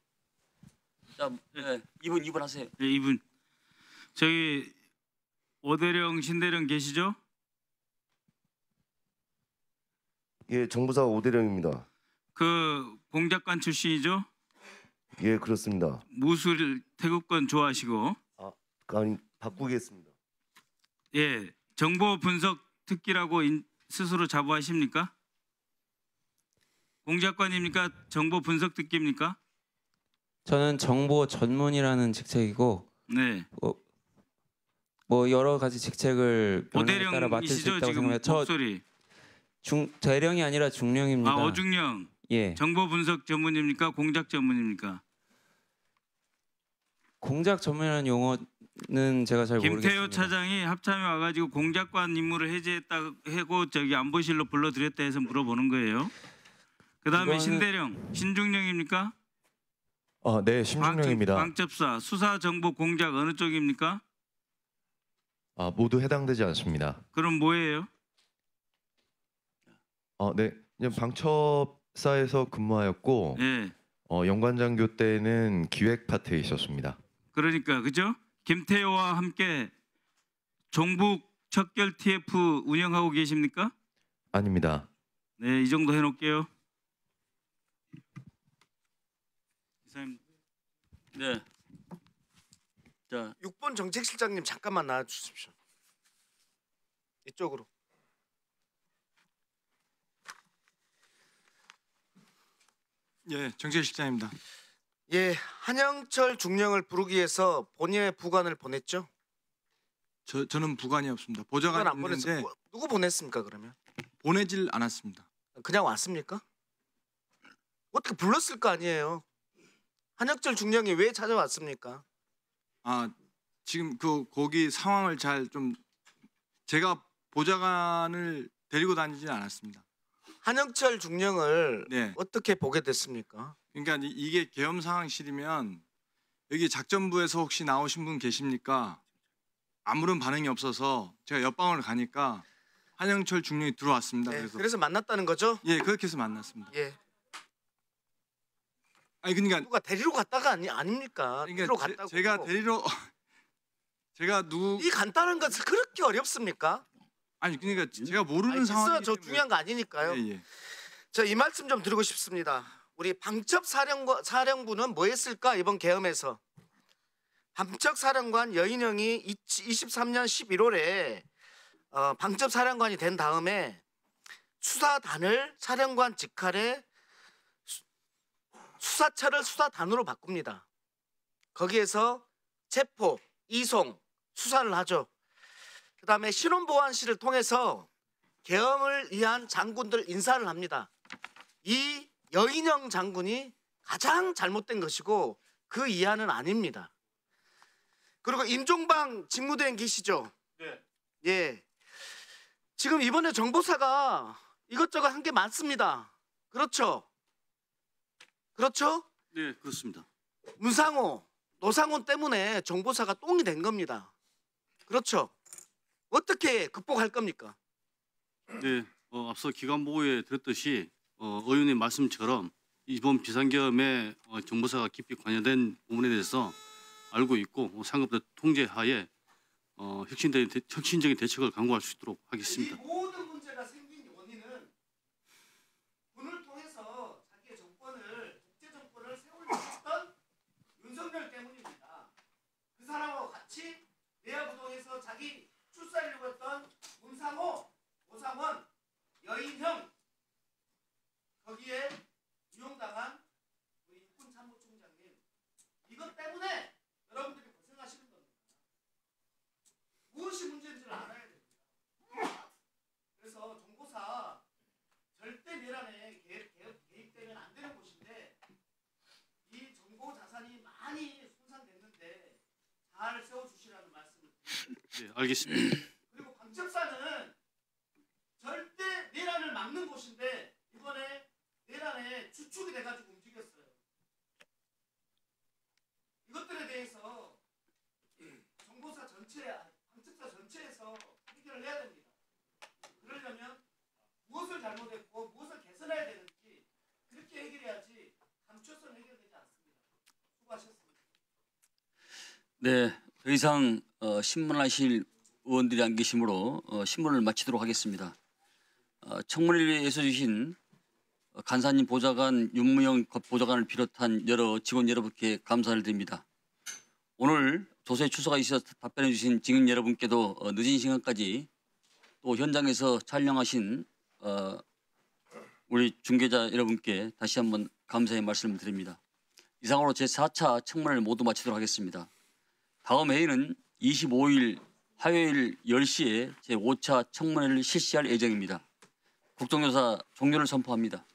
자 네, 2분 하세요. 네, 2분. 저기 오대령 신대령 계시죠? 예, 정부사 오대령입니다. 그 공작관 출신이죠? 예, 그렇습니다. 무술 태극권 좋아하시고. 아니 바꾸겠습니다. 예, 정보 분석 특기라고 스스로 자부하십니까? 공작관입니까? 정보 분석 특기입니까? 저는 정보 전문이라는 직책이고, 네. 뭐 여러 가지 직책을 병력에 따라 맡을 수 오대령이시죠? 있다고 지금 생각해요. 목소리. 대령이 아니라 중령입니다. 아, 어중령. 예. 정보 분석 전문입니까? 공작 전문입니까? 공작 전문이라는 용어 그거는 제가 잘 김태효 모르겠습니다. 차장이 합참에 와가지고 공작관 임무를 해제했다 하고 저기 안보실로 불러들였다 해서 물어보는 거예요. 그다음에 그거는- 신대령, 신중령입니까? 네, 심중령입니다. 방첩사, 수사 정보 공작 어느 쪽입니까? 모두 해당되지 않습니다. 그럼 뭐예요? 네, 그냥 방첩사에서 근무하였고 예. 연관장교 때는 기획 파트에 있었습니다. 그러니까 그죠? 김태효와 함께 종북 척결 TF 운영하고 계십니까? 아닙니다. 네, 이 정도 해놓을게요. 이사님. 네. 자, 6번 정책실장님 잠깐만 나와 주십시오. 이쪽으로. 예, 정책실장입니다. 예, 한영철 중령을 부르기 위해서 본인의 부관을 보냈죠? 저는 부관이 없습니다. 부관 보좌관이 안 보냈어. 있는데 누구 보냈습니까 그러면? 보내질 않았습니다. 그냥 왔습니까? 어떻게 불렀을 거 아니에요? 한영철 중령이 왜 찾아왔습니까? 지금 거기 상황을 잘 좀 제가 보좌관을 데리고 다니지는 않았습니다. 한영철 중령을 네. 어떻게 보게 됐습니까? 그러니까 이게 계엄 상황실이면 여기 작전부에서 혹시 나오신 분 계십니까? 아무런 반응이 없어서 제가 옆방을 가니까 한영철 중령이 들어왔습니다. 네, 그래서 만났다는 거죠? 예, 그렇게 해서 만났습니다. 예. 아니 그러니까 누가 데리러 갔다가 아닙니까? 데리러 갔다고. 제가 데리러 제가 이 간단한 것을 그렇게 어렵습니까? 아니 그러니까 제가 모르는 있어요. 상황이 저 중요한 거 아니니까요. 예. 자, 이 말씀 좀 드리고 싶습니다. 우리 방첩사령부는 뭐 했을까 이번 계엄에서? 방첩사령관 여인영이 23년 11월에 방첩사령관이 된 다음에 수사단을 사령관 직할에 수사처를 수사단으로 바꿉니다. 거기에서 체포, 이송, 수사를 하죠. 그다음에 신원보안실을 통해서 계엄을 위한 장군들 인사를 합니다. 이 여인영 장군이 가장 잘못된 것이고 그 이하는 아닙니다. 그리고 임종방 직무대행 계시죠? 네. 예. 지금 이번에 정보사가 이것저것 한 게 많습니다. 그렇죠? 그렇죠? 네, 그렇습니다. 문상호, 노상훈 때문에 정보사가 똥이 된 겁니다. 그렇죠? 어떻게 극복할 겁니까? 네, 앞서 기관 보고에 들었듯이 의원님 말씀처럼 이번 비상계엄에 정보사가 깊이 관여된 부분에 대해서 알고 있고 상급부 통제하에 혁신적인 대책을 강구할 수 있도록 하겠습니다. 이 모든 문제가 생긴 원인은 군을 통해서 자기의 정권을 독재 정권을 세우려고 했던 윤석열 때문입니다. 그 사람하고 같이 내야부동에서 자기 출사하려고 했던 문상호, 오상원, 여인형 거기에 이용당한 우리 육군 참모총장님 이것 때문에 여러분들이 고생하시는 겁니다. 무엇이 문제인지를 알아야 됩니다. 그래서 정보사 절대 내란에 개입되면 안 되는 곳인데 이 정보 자산이 많이 손상됐는데 잘 세워주시라는 말씀을 드립니다. 네, 알겠습니다. 그리고 방첩사는 절대 내란을 막는 곳인데 이번에 내란에 주축이 돼가지고 움직였어요. 이것들에 대해서 정보사 전체, 방첩사 전체에서 해결을 해야 됩니다. 그러려면 무엇을 잘못했고 무엇을 개선해야 되는지 그렇게 해결해야지 감초선 해결되지 않습니다. 수고하셨습니다. 네, 더 이상 신문하실 의원들이 안 계시므로 신문을 마치도록 하겠습니다. 청문회에서 주신 간사님 보좌관 윤무영 보좌관을 비롯한 여러 직원 여러분께 감사를 드립니다. 오늘 조사에 출석해 주셔서 답변해 주신 증인 여러분께도 늦은 시간까지 또 현장에서 촬영하신 우리 중계자 여러분께 다시 한번 감사의 말씀을 드립니다. 이상으로 제4차 청문회를 모두 마치도록 하겠습니다. 다음 회의는 25일 화요일 10시에 제5차 청문회를 실시할 예정입니다. 국정조사 종료를 선포합니다.